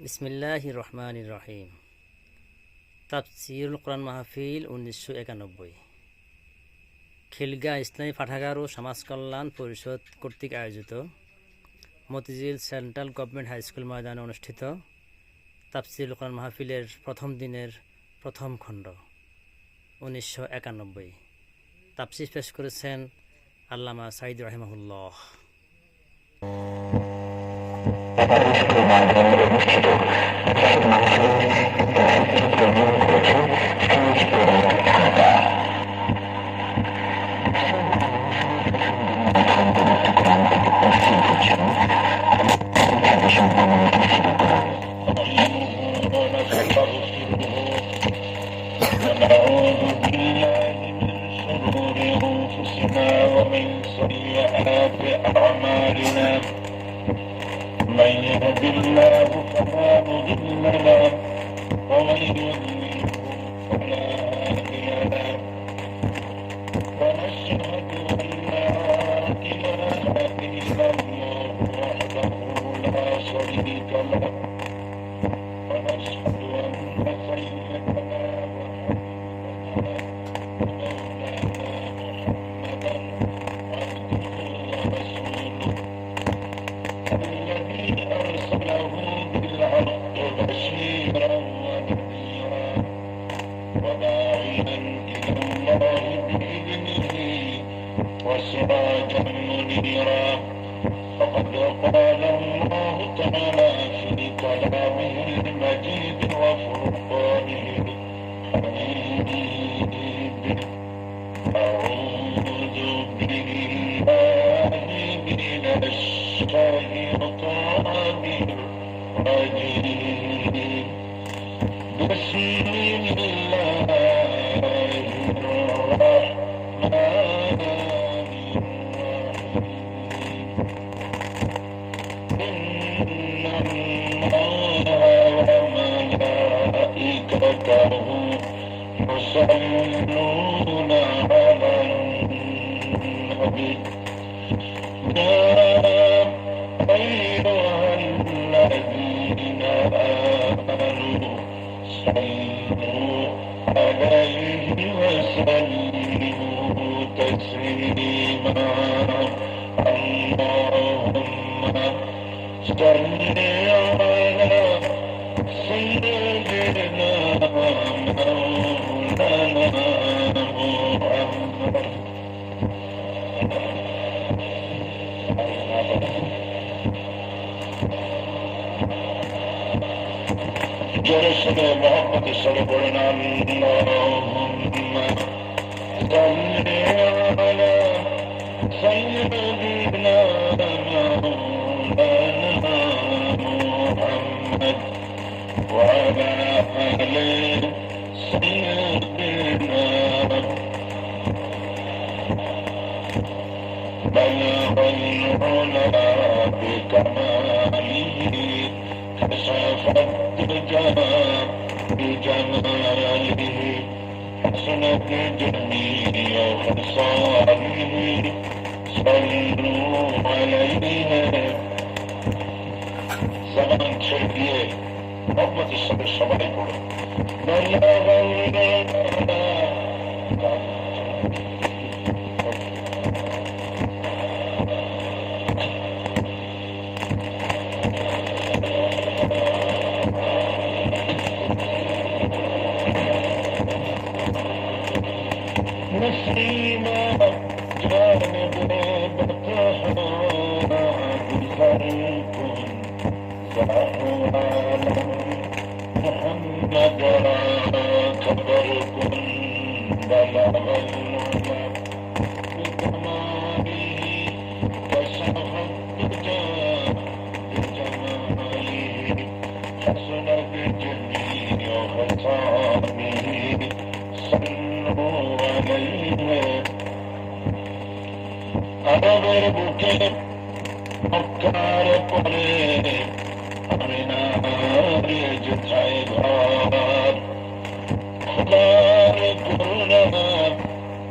বিসমিল্লাহির রহমানির রহিম। তাফসীরুল কোরআন মাহফিল 1991 খিলগাঁও ইসলামী পাঠাগার ও সমাজ কল্যাণ পরিষদ কর্তৃক আয়োজিত Motijheel central government high school ময়দানে অনুষ্ঠিত তাফসীরুল কোরআন মাহফিলের প্রথম দিনের প্রথম খণ্ড 1991 তাফসীর পেশ করেছেন আল্লামা সাঈদ রাহিমাহুল্লাহ। من يهد الله فلا مضل له ومن يضلل فلا هادي له ونشهد ان لا اله الا الله وحده لا شريك له ونشهد ان سيدنا وحبيبنا ومولانا محمدا عبده ورسوله الذي أرسله بالحق بشيرا ونذيرا وداعيا إلى الله بإذنه وسراجا منيرا فقد قال الله تعالى في كلامه المجيد وفرقانه الحميد أعوذ بالله من الشيطان الرجيم بسم الله الرحمن الرحيم إن الله وملائكته يصلون على النبي يا أيها الذين آمنوا صلوا عليه وسلموا تسليما اللهم صل على سيدنا مولانا محمد جرسنا محمد صلى الله عليه وسلم اللهم صل على سيدنا مولانا محمد وعلى آل سيدنا بلغ العلا بكماله كشف الدجى بجماله حسنت جميع خصاله صلوا عليه زمان شرقية محمد الصبر সবাই পড়ে بلغ العلا نسيما جانب بطحنا بخلق فهو عالم محمد راك برق بلغ العلا بكماله كشف الدجى بجماله حسن بجميع خصامه صلوا عليه আরবের বুকে মক্কার পরে আমিনার যেথায় ঘর খোদার করুণা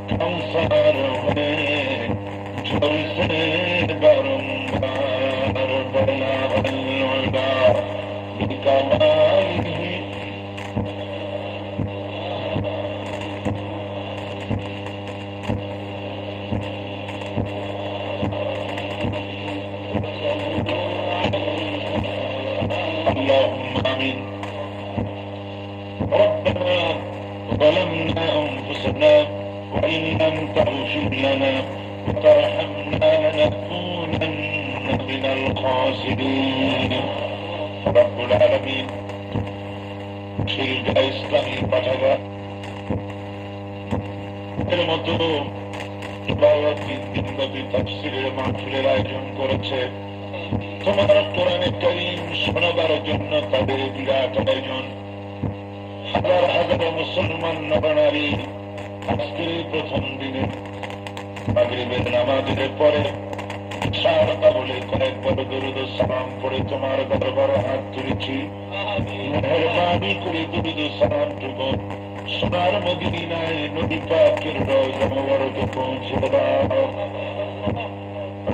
কাউসার হয়ে ঝলসে বারংবার বলা اللهم آمين. ربنا ظلمنا أنفسنا وإن لم تغفر لنا وترحمنا لنكونن من الخاسرين. رب العالمين খিলগাঁও ইসলামী পাঠাগার এর মতো 12 দিনব্যাপী তাফসীরের মাহফিলের আয়োজন করেছে। তোমার কোরআনে কারীম শোনাবার জন্য তাদের বিরাট আয়োজন। হাজার হাজার মুসলমান নরনারী আজকের প্রথম দিনে মাগরিবের নামাজের পরে সারদা বলে কয়েকবার দরুদ সালাম পড়ে তোমার দরবারে হাত তুলেছি। মেহরবানি করে দরুদ সালাম টুকু সোনার মদিনায় নবী পাকের রওজা মোবারকে পৌঁছে দাও।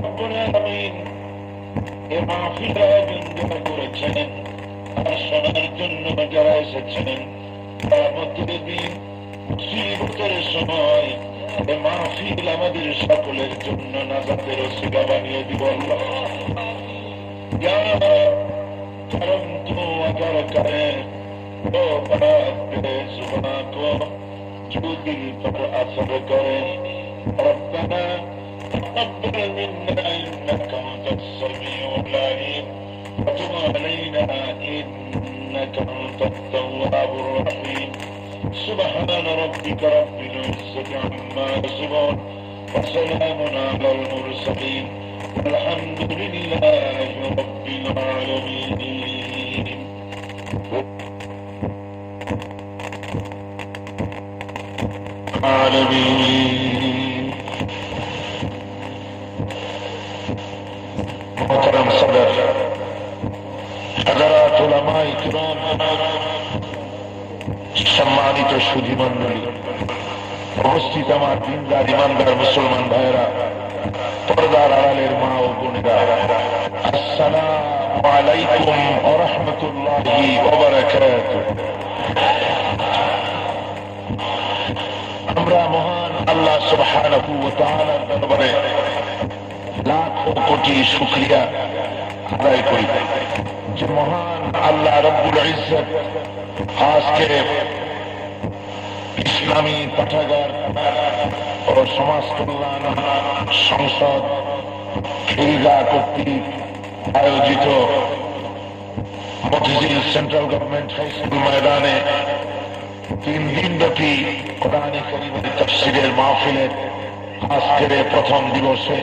রব্বুল আলামিন এ মাহফিল আয়োজন যারা করেছেন আর শোনার জন্য যারা এসেছেন কিয়ামতের দিন মুসিবতের সময় এ মাহফিল আমাদের সকলের জন্য নাজাতের ওসিলা বানিয়ে দিব আল্লাহ। ইয়া করম তু আগার করে ও বাত বে সুবনা কো जो दिल पर असर करे। रब्बना तक़ब्बल मिन्ना इन्नका अंतस समीउल अलीम व तुब अलैना इन्नका अंतत तव्वाबुर रहीम। سبحان ربك رب العزة عما يصفون وسلام على المرسلين والحمد لله رب العالمين. محترم صدر حضرات علماء کرام সম্মানিত সুধী মণ্ডলী, উপস্থিত আমার দিনদার ইমানদার মুসলমান ভাইয়েরা, পর্দার আড়ালের মা ও বোনেরা, আসসালামু আলাইকুম ওয়া রাহমাতুল্লাহি ওয়া বারাকাতুহু। আমরা মহান আল্লাহ সুবহানাহু ওয়া তাআলার দরবারে লাখো কোটি শুকরিয়া আদায় করি যে মহান আল্লাহ রব্বুল ইজ্জত আজকে ইসলামী পাঠাগার ও সমাজ কল্যাণ সংসদ খিলগাঁও কর্তৃক আয়োজিত Motijheel central government high school ময়দানে 3 দিনব্যাপী কোরআনে কারীমের তাফসীরের মাহফিলের আজকের প্রথম দিবসে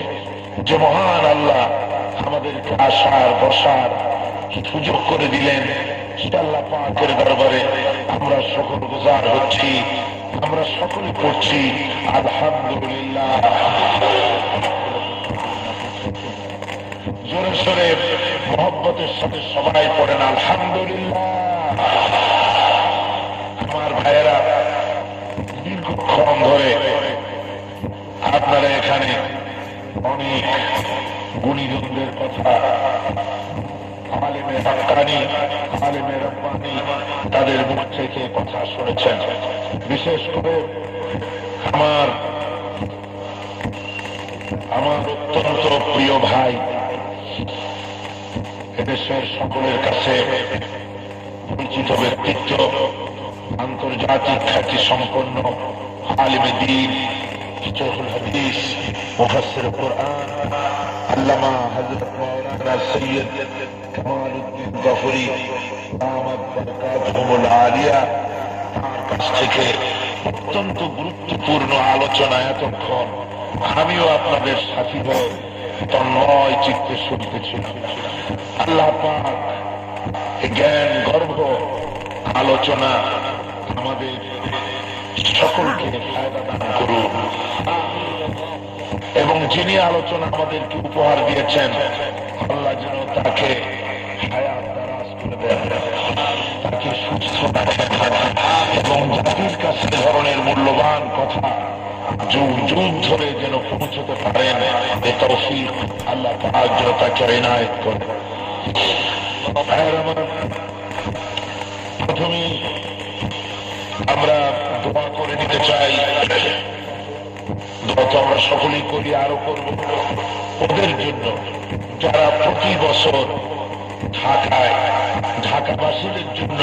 যে মহান আল্লাহ আমাদেরকে আসার বসার সুযোগ করে দিলেন, আল্লাহ পাকের দরবারে আমরা শুকরগুজার হচ্ছি। আমরা সকলে পড়ছি আলহামদুলিল্লাহ। জোরে সোরে মহব্বতের সাথে সবাই পড়েন আলহামদুলিল্লাহ। আমার ভাইয়েরা, দীর্ঘক্ষণ ধরে আপনারা এখানে অনেক গুণীজনদের কথা, আলেমে হাক্কানি, আলেমে রব্বানি, তাদের মুখ থেকে কথা শুনেছেন। বিশেষ করে আমার অত্যন্ত প্রিয় ভাই, এদেশের সকলের কাছে পরিচিত ব্যক্তিত্ব, আন্তর্জাতিক খ্যাতি সম্পন্ন আলেমে দ্বীন, শাইখুল হাদিস, মুফাসসির কুরআন, আল্লামা হযরত মাওলানা সৈয়দ কামালউদ্দিন গফুরি দামাত বরকাতুহুল আলিয়া, তার কাছ থেকে অত্যন্ত গুরুত্বপূর্ণ আলোচনা এতক্ষণ আমিও আপনাদের সাথী হয়ে তন্ময় চিত্তে শুনতেছিলাম। আল্লাহ পাক জ্ঞান গর্ভ আলোচনা আমাদের সকলকে ফায়দা দান করুন এবং যিনি আলোচনা আমাদেরকে উপহার দিয়েছেন আল্লাহ যেন তাকে হায়াত দারাজ করে দেন, তাকে সুস্থ রাখেন এবং জাতির কাছে ধরনের মূল্যবান কথা যুগ যুগ ধরে যেন পৌঁছতে পারেন, এ তৌফিক আল্লাহ পাক যেন তাকে ইনায়েত করেন। প্রথমে আমরা দোয়া করে নিতে চাই। দোয়া তো আমরা সকলেই করি, আরো করব ওদের জন্য যারা প্রতি বছর ঢাকায় ঢাকাবাসীদের জন্য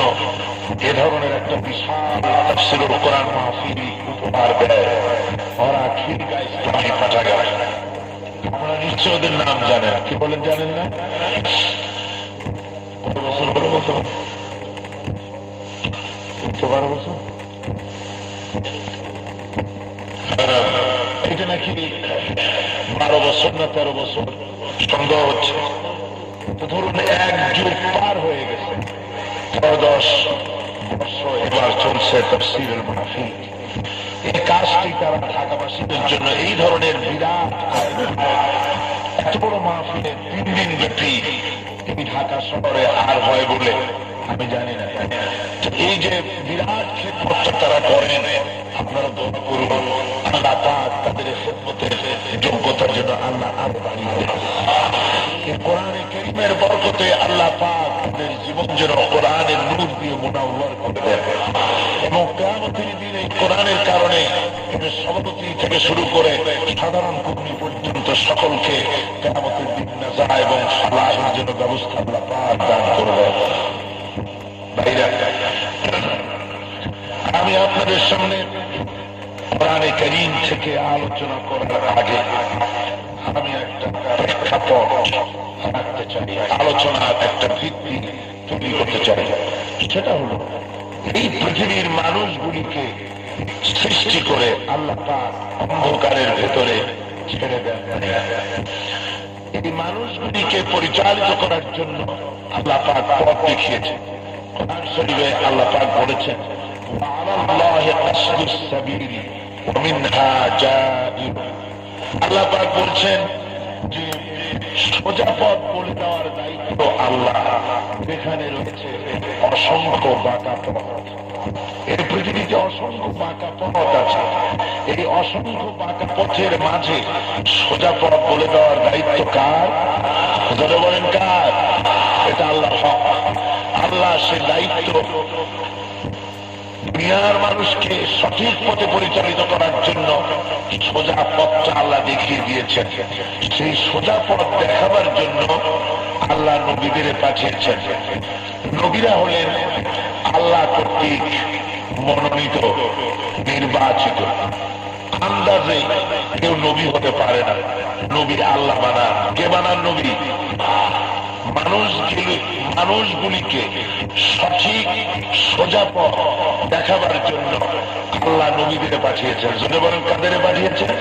এ ধরনের একটা বিশাল তাফসীরুল কোরআন মাহফিল উপহার দেয়। ওরা খিলগাঁও ইসলামী পাঠাগার, আপনারা নিশ্চয় ওদের নাম জানেন। কি বলেন, জানেন না? কত বছর, কত বছর, 12 বছর। এটা নাকি 12 বছর না 13 বছর সন্দেহ হচ্ছে। তো ধরুন 1 যুগ পার হয়ে গেছে, 10 বর্ষ এবার চলছে তাফসীরুল মাহফিল। এই কাজটি তারা ঢাকাবাসীদের জন্য এই ধরনের বিরাট এত বড় মাহফিলে 3 দিন ব্যাপী এই ঢাকা শহরে আর হয় বলে আমি জানি না। এই যে বিরাট খেদমতটা তারা করেন, আপনারা দোয়া করুন আল্লাহ পাক তাদের খেদমতের যোগ্যতার জন্য আল্লাহ আরো বাড়িয়ে দেন। কোরআনে কারীমের বরকতে আল্লাহ পাক তাদের জীবন যেন কোরআনের নূর দিয়ে মুনাওয়ার করে দেন এবং কিয়ামতের দিন এই কোরআনের কারণে সভাপতি থেকে শুরু করে সাধারণ কর্মী পর্যন্ত সকলকে কিয়ামতের দিন নাজাহ এবং সালাহের জন্য ব্যবস্থা আল্লাহ পাক দান করবেন। আমি আপনাদের সামনে কোরআনে কারীম থেকে আলোচনা করার আগে আমি একটা প্রেক্ষাপট রাখতে চাই, আলোচনার একটা ভিত্তি তৈরি করতে চাই। সেটা হলো এই পৃথিবীর মানুষগুলিকে সৃষ্টি করে আল্লাহ পাক অন্ধকারের ভেতরে ছেড়ে দেন। এই মানুষগুলিকে পরিচালিত করার জন্য আল্লাহ পাক পথ দেখিয়েছে। কোরআন শরীফে আল্লাহ পাক বলেছেন, আল্লাহ পাক বলছেন যে সোজা পথ বলে দেওয়ার দায়িত্ব আল্লাহ, যেখানে রয়েছে অসংখ্য বাঁকা পথ। এই পৃথিবীতে অসংখ্য বাঁকা পথ আছে, এই অসংখ্য বাঁকা পথের মাঝে সোজা পথ বলে দেওয়ার দায়িত্ব কার? যারা বলেন কার? এটা আল্লাহ। আল্লাহ সে দায়িত্ব দুনিয়ার মানুষকে সঠিক পথে পরিচালিত করার জন্য সোজা পথটা আল্লাহ দেখিয়ে দিয়েছেন। সেই সোজা পথ দেখাবার জন্য আল্লাহ নবীদের পাঠিয়েছেন। নবীরা হলেন আল্লাহ কর্তৃক মনোনীত, নির্বাচিত। আন্দাজে কেউ নবী হতে পারে না, নবী আল্লাহ বানান। কে বানান নবী? মানুষগুলিকে সঠিক সোজা পথ দেখাবার জন্য আল্লাহ নবীদের পাঠিয়েছেন। যদি বলেন কাদের পাঠিয়েছেন?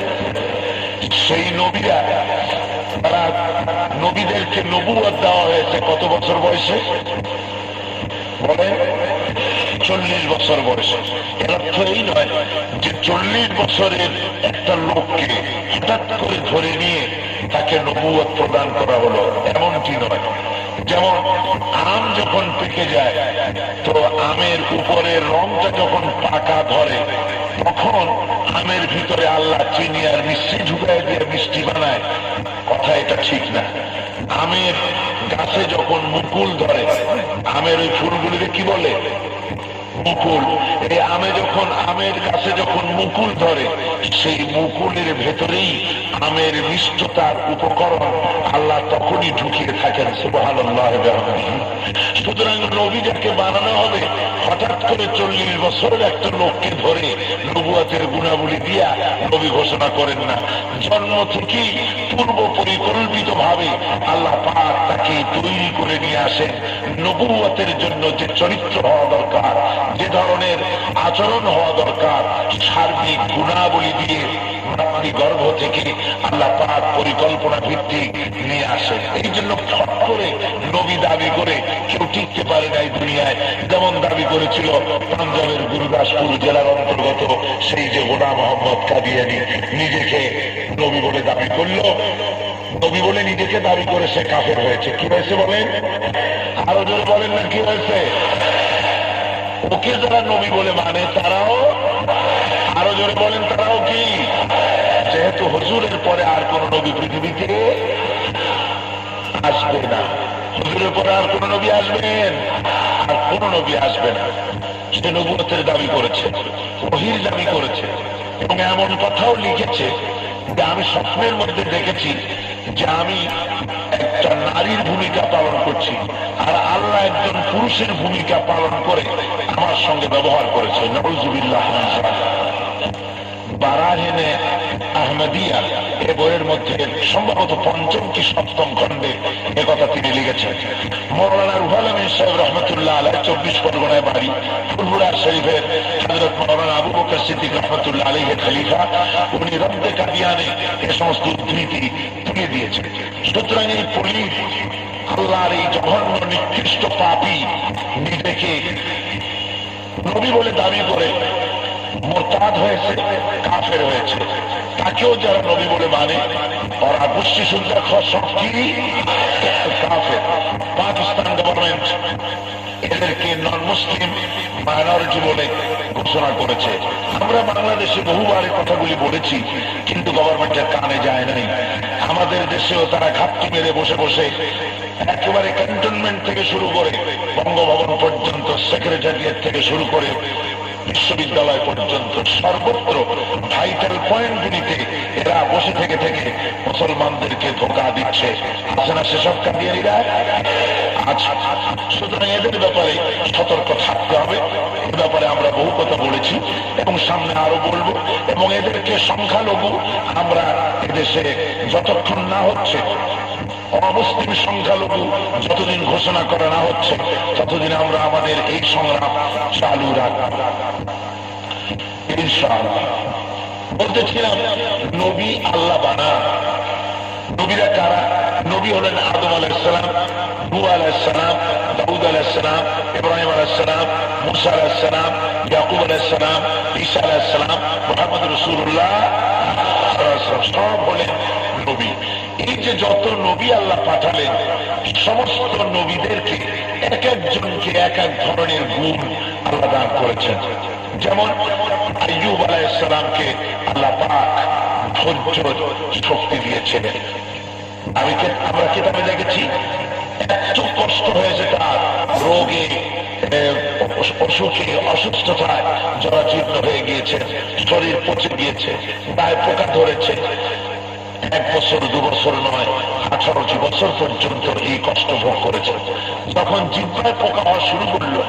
সেই নবীরা, তারা নবীদেরকে নবুয়ত দেওয়া হয়েছে কত বছর বয়সে? বলেন 40 বছর বয়সে। এর অর্থ এই নয় যে 40 বছরের একটা লোককে হঠাৎ করে ধরে নিয়ে তাকে নবুয়ত প্রদান করা হলো, এমনটি নয়। যেমন আম যখন পেকে যায় তো আমের উপরের রংটা যখন পাকা ধরে তখন আমের ভিতরে আল্লাহ চিনি আর মিষ্টি ঢুকায় দিয়ে মিষ্টি বানায়। কথা এটা ঠিক না। আমের গাছে যখন মুকুল ধরে, আমের ওই ফুলগুলিকে কি বলে? মুকুল। এই আমের গাছে যখন মুকুল ধরে, সেই মুকুলের ভেতরেই আমের মিষ্টতার উপকরণ আল্লাহ তখনই ঢুকিয়ে থাকেন। সুবহানাল্লাহ। সুতরাং নবী যাকে বানানো হবে, হঠাৎ করে 40 বছরের একটা লোককে ধরে নবুয়তের গুণাবলী দিয়া নবী ঘোষণা করেন না। জন্ম থেকেই পূর্ব পরিকল্পিত ভাবে আল্লাহ পাক তাকে তৈরি করে নিয়ে আসেন। নবুয়তের জন্য যে চরিত্র হওয়া দরকার, যে ধরনের আচরণ হওয়া দরকার, সার্বিক গুণাবলী দিয়ে গর্ভ থেকে আল্লাহ পাক পরিকল্পনা ভিত্তিক নিয়ে আসেন। এই জন্য ফট করে নবী দাবি করে কেউ টিকতে পারে নাই দুনিয়ায়। যেমন দাবি করেছিল পাঞ্জাবের গুরুদাসপুর জেলার অন্তর্গত সেই যে গোলাম মোহাম্মদ কাদিয়ানী, নিজেকে নবী বলে দাবি করলো। নবী বলে নিজেকে দাবি করে সে কাফের হয়েছে। কি হয়েছে বলেন? আরো জোরে বলেন না, কি হয়েছে? ওকে যারা নবী বলে মানে তারাও, আরো জোরে বলেন, তারাও কি? যেহেতু হুজুরের পরে আর কোন নবী পৃথিবীতে আসবে না, হুজুরের পরে আর কোন নবী আসবেন? আর কোন নবী আসবে না। সে নবুয়তের দাবি করেছে, ওহীর দাবি করেছে এবং এমন কথাও লিখেছে যে আমি স্বপ্নের মধ্যে দেখেছি যে আমি একটা নারীর ভূমিকা পালন করছি, আর আল্লাহ একজন পুরুষের ভূমিকা পালন করে আমার সঙ্গে ব্যবহার করেছে। নাউযুবিল্লাহ। বারাহিনে আহমদিয়া এ বইয়ের মধ্যে সম্ভবত পঞ্চম কি সপ্তম খণ্ডে একথা তিনি লিখেছেন। মৌলানা রুহুল আমিন সাহেব রহমতুল্লাহ আলাইহ 24 পরগনায় বাড়ি, ফুলপুরা শরীফের হযরত মৌলানা আবু বকর সিদ্দিক রহমতুল্লাহ আলাইহির খলিফা, উনি রব্বে কাদিয়ানে এ সমস্ত উদ্ধৃতি তুলে দিয়েছেন। সুতরাং এই পলিট আল্লাহর এই জঘন্য নিকৃষ্ট পাপী নিজেকে নবী বলে দাবি করে মোরতাদ হয়েছে, কাফের হয়েছে। তাকেও যারা নবী বলে মানে ওরা গোষ্ঠী সুন্দর সব কি কাফের। পাকিস্তান গভর্নমেন্ট এদেরকে নন মুসলিম মাইনরিটি বলে ঘোষণা করেছে। আমরা বাংলাদেশে বহুবার এই কথাগুলি বলেছি, কিন্তু গভর্নমেন্টের কানে যায় নাই। আমাদের দেশেও তারা ঘাপটি মেরে বসে বসে একেবারে ক্যান্টনমেন্ট থেকে শুরু করে বঙ্গভবন পর্যন্ত, সেক্রেটারিয়েট থেকে শুরু করে বিশ্ববিদ্যালয় পর্যন্ত সর্বত্র ভাইটাল পয়েন্টগুলিতে এরা বসে থেকে থেকে মুসলমানদেরকে ধোঁকা দিচ্ছে। আছে না সেসব কাদিয়ানীরা? আচ্ছা, সুতরাং এদের ব্যাপারে সতর্ক থাকতে হবে। এ ব্যাপারে আমরা বহু কথা বলেছি এবং সামনে আরো বলবো। এবং এদেরকে সংখ্যালঘু আমরা এদেশে যতক্ষণ না হচ্ছে, অমুসলিম সংখ্যালঘু যতদিন ঘোষণা করা না হচ্ছে, ততদিন আমরা আমাদের এই সংগ্রাম চালু রাখব ইনশাআল্লাহ। বলতেছিলাম নবী আল্লাহ বানা। নবীরা কারা? নবী হলেন আদম আলাইহিস সালাম, নূহ আলাইহিস সালাম, দাউদ আলাইহিস সালাম, ইব্রাহিম আলাইহিস সালাম, মুসা আলাইহিস সালাম, ইয়াকুব আলাইহিস সালাম, ঈসা আলাইহিস সালাম, মুহাম্মদ রাসূলুল্লাহ সব হলেন নবী। এই যে যত নবী আল্লাহ পাঠালেন, সমস্ত নবীদেরকে এক একজনকে এক এক ধরনের গুণ আল্লাহ দান করেছেন। যেমন আইয়ুব আলাইহিস সালামকে আল্লাহ পাক ধৈর্য শক্তি দিয়েছিলেন। আমরা কিতাবে দেখেছি এত কষ্ট হয়েছে তার, রোগে অসুখে অসুস্থতায় জরাজীর্ণ হয়ে গিয়েছে, শরীর পচে গিয়েছে, গায়ে পোকা ধরেছে। 1 বছর 2 বছর নয়, 18টি বছর পর্যন্ত এই কষ্ট ভোগ করেছে। যখন জিহ্বায় পোকা হওয়া শুরু করলো,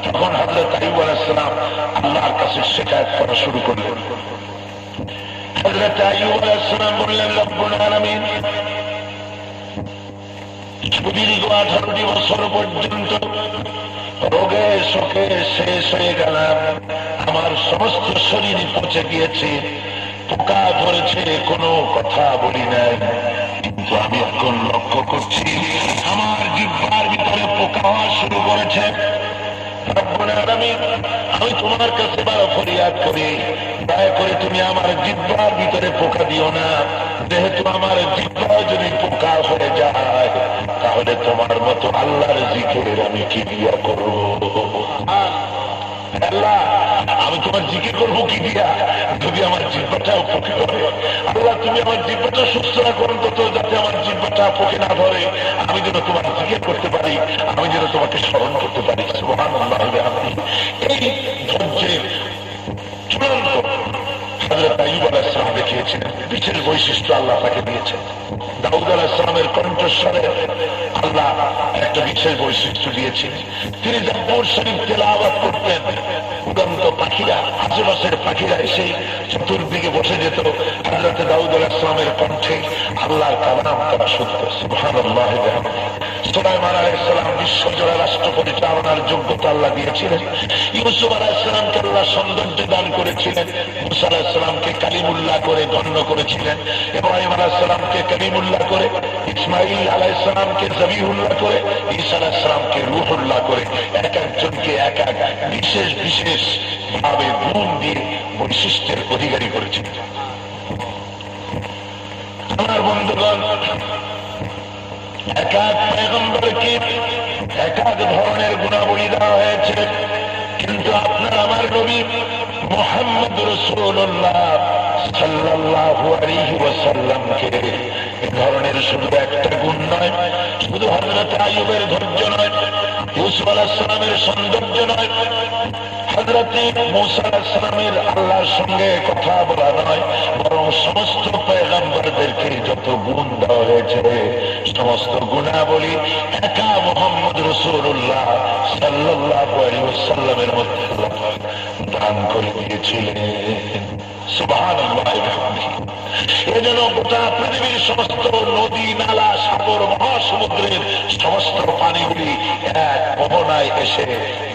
তখন হযরত আইয়ুব আলাইহিস সালাম আল্লাহর কাছে শিকায়ত করা শুরু করলেন। হযরত আইয়ুব আলাইহিস সালাম বললেন, রব্বুল আলামিন, দীর্ঘ 18টি বছর পর্যন্ত রোগে শোকে শেষ হয়ে গেলাম, আমার সমস্ত শরীর পচে গিয়েছে, পোকা ধরেছে, কোনো কথা বলি নাই। কিন্তু আমি এখন লক্ষ্য করছি আমার জিহ্বার ভিতরে পোকা হওয়া শুরু করেছে। রব্বুল আলামিন, আমি তোমার কাছে বড় ফরিয়াদ করি, দয়া করে তুমি আমার জিহ্বার ভিতরে পোকা দিও না। যেহেতু আমার জিহ্বা যদি পোকা হয়ে যায়, তাহলে তোমার মতো আল্লাহর জিকির আমি কি দিয়া করবো? আল্লাহ, আমি তোমার জিকির করবো কি দিয়া, যদি আমার জিহ্বাটাও পোকে ধরে? আল্লাহ, তুমি আমার জিহ্বাটা সুস্থ রাখুন তো, যাতে আমার জিহ্বাটা পোকে না ধরে, আমি যেন তোমার জিকির করতে পারি, আমি যেন তোমাকে স্মরণ করতে পারি। সুবহানাল্লাহ। এই ধৈর্যের চূড়ান্ত হযরত আইয়ুব আলাইহিস সালাম দেখিয়েছিলেন, বিশেষ বৈশিষ্ট্য আল্লাহ তাকে দিয়েছেন। দাউদ আলাইহিস সালামের কণ্ঠস্বরে আল্লাহ একটা বিশেষ বৈশিষ্ট্য দিয়েছেন। তিনি জাবুর শরীফ তেলাওয়াত করতেন, উড়ন্ত পাখিরা, আশেপাশের পাখিরা এসে চতুর্দিকে বসে যেত। হযরত দাউদ আলাইহিস সালামের কণ্ঠে আল্লাহর কালাম তারা শুনত। সুবহানাল্লাহ। সুলাইমান আলাইহিস সালাম বিশ্বজোড়া রাষ্ট্র পরিচালনার যোগ্যতা আল্লাহ দিয়েছিলেন। ইউসুফ আলাইহিস সালামকে আল্লাহ সৌন্দর্য দান করেছিলেন। মুসা আলাইহিস সালামকে কালিমুল্লাহ করে গণ্য করেছিলেন। ইব্রাহিম আলাইহিস সালামকে কালিমুল্লাহ করে, ইসমাঈল আলাইহিস সালামকে জবিহুল্লাহ করে, ঈসা আলাইহিস সালামকে রূহুল্লাহ করে, এক একজনকে এক এক বিশেষ বিশেষ ভাবে গুণ দিয়ে বৈশিষ্ট্যের অধিকারী করেছিলেন। আমার বন্ধুগণ, এক এক পয়গম্বরকে এক এক ধরনের গুণাবলী দেওয়া হয়েছে, কিন্তু আপনার আমার নবী মুহাম্মদ রাসূলুল্লাহ সাল্লাল্লাহু আলাইহি ওয়াসাল্লামকে এ ধরনের শুধু একটা গুণ নয়, শুধু হযরত আইয়ুবের ধৈর্য নয়, ইউসুফ আলাইহিস সালামের সৌন্দর্য নয়, হযরত মূসা আলাইহিস সালামের আল্লাহর সঙ্গে কথা বলা নয়, বরং সমস্ত পয়গম্বরদেরকে যত গুণ দেওয়া হয়েছে সমস্ত গুণাবলী একা মুহাম্মদ রাসূলুল্লাহ সাল্লাল্লাহু আলাইহি ওয়াসাল্লামের মধ্যে আল্লাহ দান করে দিয়েছিলেন। সুবহানাল্লাহ। এজন্য গোটা পৃথিবীর সমস্ত নদী নালা সাগর মহাসমুদ্রের সমস্ত পানিগুলি এক মোহনায় এসে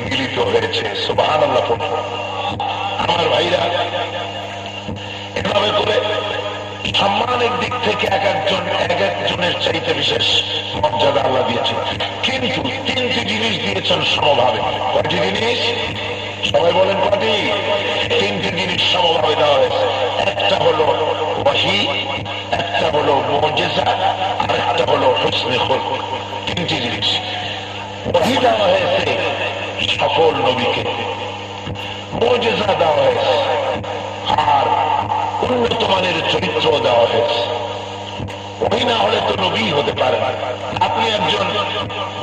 মিলিত হয়েছে। সুবহানাল্লাহ। আমার ভাইরা, এভাবে করে সম্মানের দিক থেকে এক একজনের চাইতে বিশেষ মর্যাদা আল্লাহ দিয়েছেন, কিন্তু তিনটি জিনিস দিয়েছেন সমভাবে। কয়টি জিনিস? সবাই বলেন কয়টি? তিনটি জিনিস সমভাবে দেওয়া হয়েছে। একটা হলো ওহী, একটা হলো মুজিজা, আর একটা হলো হুসনে খুলক। তিনটি জিনিস। ওহী দেওয়া হয়েছে সকল নবীকে, মুজিজা দেওয়া হয়েছে, আর উন্নত মানের চরিত্র দেওয়া হয়েছে। ওহী না হলে তো নবী হতে পারে না। আপনি একজন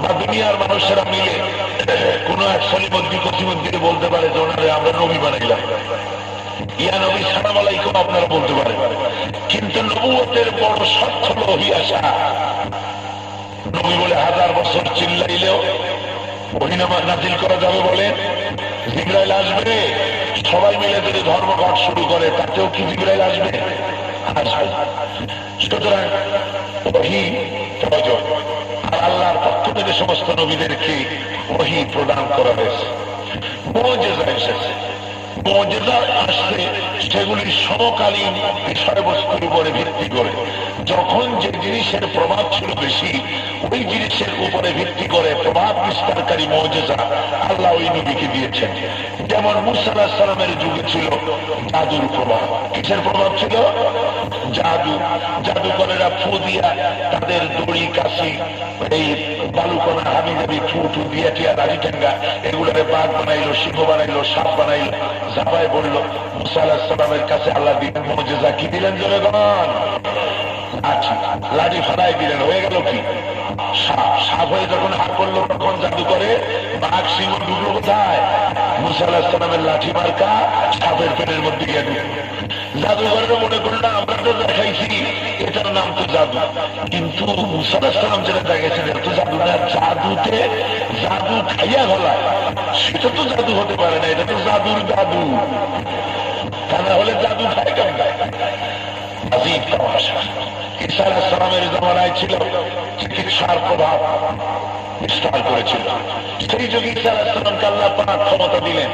বা দুনিয়ার মানুষেরা মিলে কোন এক সলিমদ্দি কসিমদ্দিকে বলতে পারে যে ওনারে আমরা নবী বানাইলাম, ইয়া নবী সালাম আলাইকুম আপনারা বলতে পারেন, কিন্তু নবুয়তের বড় শর্ত হলো ওহী আসা। নবী বলে 1000 বছর চিল্লাইলেও ওহী নাযিল করা যাবে বলে? জিবরাইল আসবে? সবাই মিলে যদি ধর্মঘট শুরু করে তাতেও কি জিবরাইল আসবে? আসবে। সুতরাং ওহী প্রয়োজন। আর আল্লাহর পক্ষ থেকে সমস্ত নবীদেরকে ওহী প্রদান করা হয়েছে। মুজিজা এসেছে। মুজিজা আসছে সেগুলি সমকালীন বিষয়বস্তুর উপরে ভিত্তি করে। যখন যে জিনিসের প্রভাব ছিল বেশি, ওই জিনিসের উপরে ভিত্তি করে প্রভাব বিস্তারকারী মুজিজা আল্লাহ ওই নবীকে দিয়েছেন। যেমন মূসা আলাইহিস সালামের যুগে ছিল জাদুর প্রভাব। কিসের প্রভাব ছিল? জাদু। জাদুকরেরা ফু দিয়া তাদের দড়ি কাশি এই বালুকণা হাবি জাবি ফু দিয়া টিয়া রাজি ঠেঙ্গা এগুলোরে বাঘ বানাইলো, সিংহ বানাইলো, সাপ বানাইলো, জাবায় বললো। মূসা আলাইহিস সালামের কাছে আল্লাহ দিলেন মুজিজা। কি দিলেন জোরে বলেন? লাঠি। লাঠি ফালাই দিলেন। হয়ে গেল কি? সাপ। সাপ হয়ে যখন হাত করলো তখন জাদু করে বাঘ সিংহ ঢুকলো কোথায়? মূসা আলাইহিস সালামের লাঠি মার্কা সাপের পেটের মধ্যে গিয়ে ঢুকলো। জাদুঘররা মনে করলো আমরা তো দেখাইছি এটার নাম তো জাদু, কিন্তু মূসা আলাইহিস সালাম যেটা দেখাইছেন এটা তো জাদু না। জাদুতে জাদু খাইয়া গলায় সেটা তো জাদু হতে পারে না, এটা তো জাদুর জাদু। তা না হলে জাদু খায় কেমন? আজীব তামাশা। ঈসা আলাইহিস সালামের জামানায় ছিল চিকিৎসার প্রভাব বিস্তার করেছিল। সেই যুগে ঈসা আলাইহিস সালামকে আল্লাহ পাক ক্ষমতা দিলেন,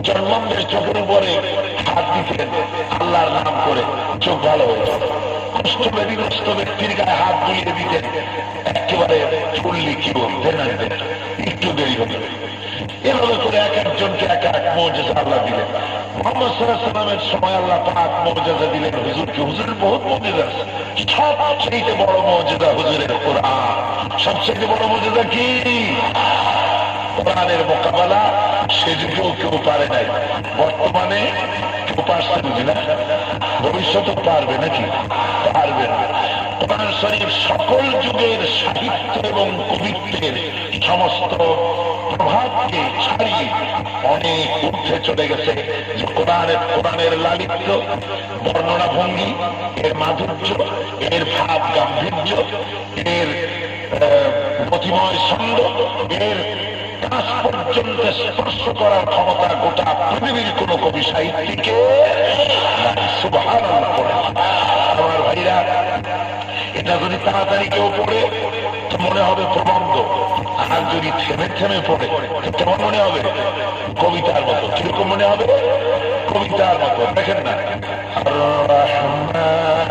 জন্মান্ধের চোখের উপরে হাত দিতেন আল্লাহর নাম করে, চোখ ভালো হয়ে যেত। কুষ্ঠব্যাধিগ্রস্ত ব্যক্তির গায়ে হাত বুলিয়ে দিতেন, একেবারে ফুললি কি বলতেন একটু দেরি হতে। এভাবে করে এক একজনকে এক এক মুজিজা আল্লাহ দিলেন। মুহাম্মদ সাল্লাল্লাহু আলাইহি ওয়াসাল্লামের সময় আল্লাহ পাক মুজিজা দিলেন হুজুরকে। হুজুরের বহুত মুজিজা আছে, সবচেয়ে বড় মুজিজা হুজুরের কোরআন। সবচেয়ে বড় মুজিজা কি? কোরআনের মোকাবেলা সে যুগেও কেউ পারে নাই, বর্তমানে কেউ পারছে বুঝি না, ভবিষ্যতে পারবে নাকি? পারবে না। কোরআন শরীফ সকল যুগের সাহিত্য এবং কবিত্বের সমস্ত প্রভাবকে ছাড়িয়ে অনেক ঊর্ধ্বে চলে গেছে। যে কোরআনের লালিত্য, বর্ণনা ভঙ্গি, এর মাধুর্য, এর ভাব গাম্ভীর্য, এর গতিময় ছন্দ, এর কাজ পর্যন্ত স্পর্শ করার ক্ষমতা গোটা পৃথিবীর কোন কবি সাহিত্যিকে সুবহানাল্লাহ। আমার ভাইরা, এটা যদি তাড়াতাড়ি কেউ পড়ে তো মনে হবে প্রবন্ধ, আর যদি থেমে থেমে পড়ে তো কেমন মনে হবে? কবিতার মতো। কিরকম মনে হবে? কবিতার মতো। দেখেন না, আর-রহমান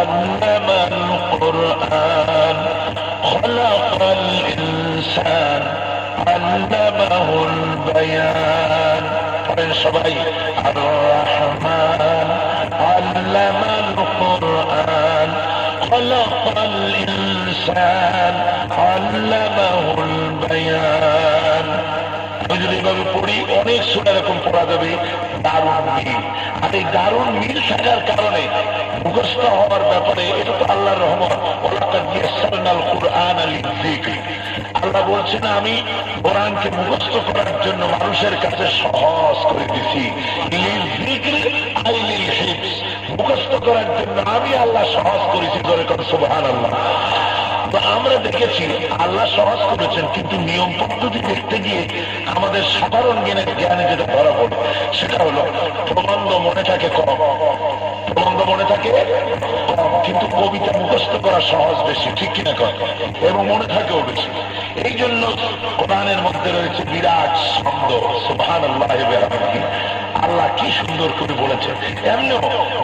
আল্লামাল কুরআন খালাকাল ইনসান আল্লামাহুল বায়ান। পড়েন সবাই, আর-রহমান আল্লামাল কুরআন খালাকাল ইনসান আল্লামাহুল বায়ান। আমি যদি এভাবে পড়ি অনেক সূরা এরকম পড়া যাবে, দারুণ মিল। আর এই দারুণ মিল থাকার কারণে মুখস্থ হওয়ার ব্যাপারে এটা তো আল্লাহর রহমত। ওয়ালাকাদ ইয়াসসারনাল কুরআনা লিযিকরি। আল্লাহ বলছেন আমি কোরআনকে মুখস্থ করার জন্য মানুষের কাছে সহজ করে দিছি। মুখস্থ করার জন্য আমি আল্লাহ সহজ করেছি, ধরে করে সুবহানাল্লাহ। তো আমরা দেখেছি আল্লাহ সহজ করেছেন, কিন্তু নিয়ম পদ্ধতি দেখতে গিয়ে আমাদের সাধারণ জ্ঞানে যেটা ধরা পড়ে সেটা হলো প্রবন্ধ মনে থাকে কম, প্রবন্ধ মনে থাকে কম, কিন্তু কবিতা মুখস্থ করা সহজ বেশি, ঠিক কিনা কর, এবং মনে থাকেও বেশি। এই জন্য কোরআনের মধ্যে রয়েছে বিরাট ছন্দ, সুবহানাল্লাহ। আল্লাহ কি সুন্দর করে বলেছেন। এমনিও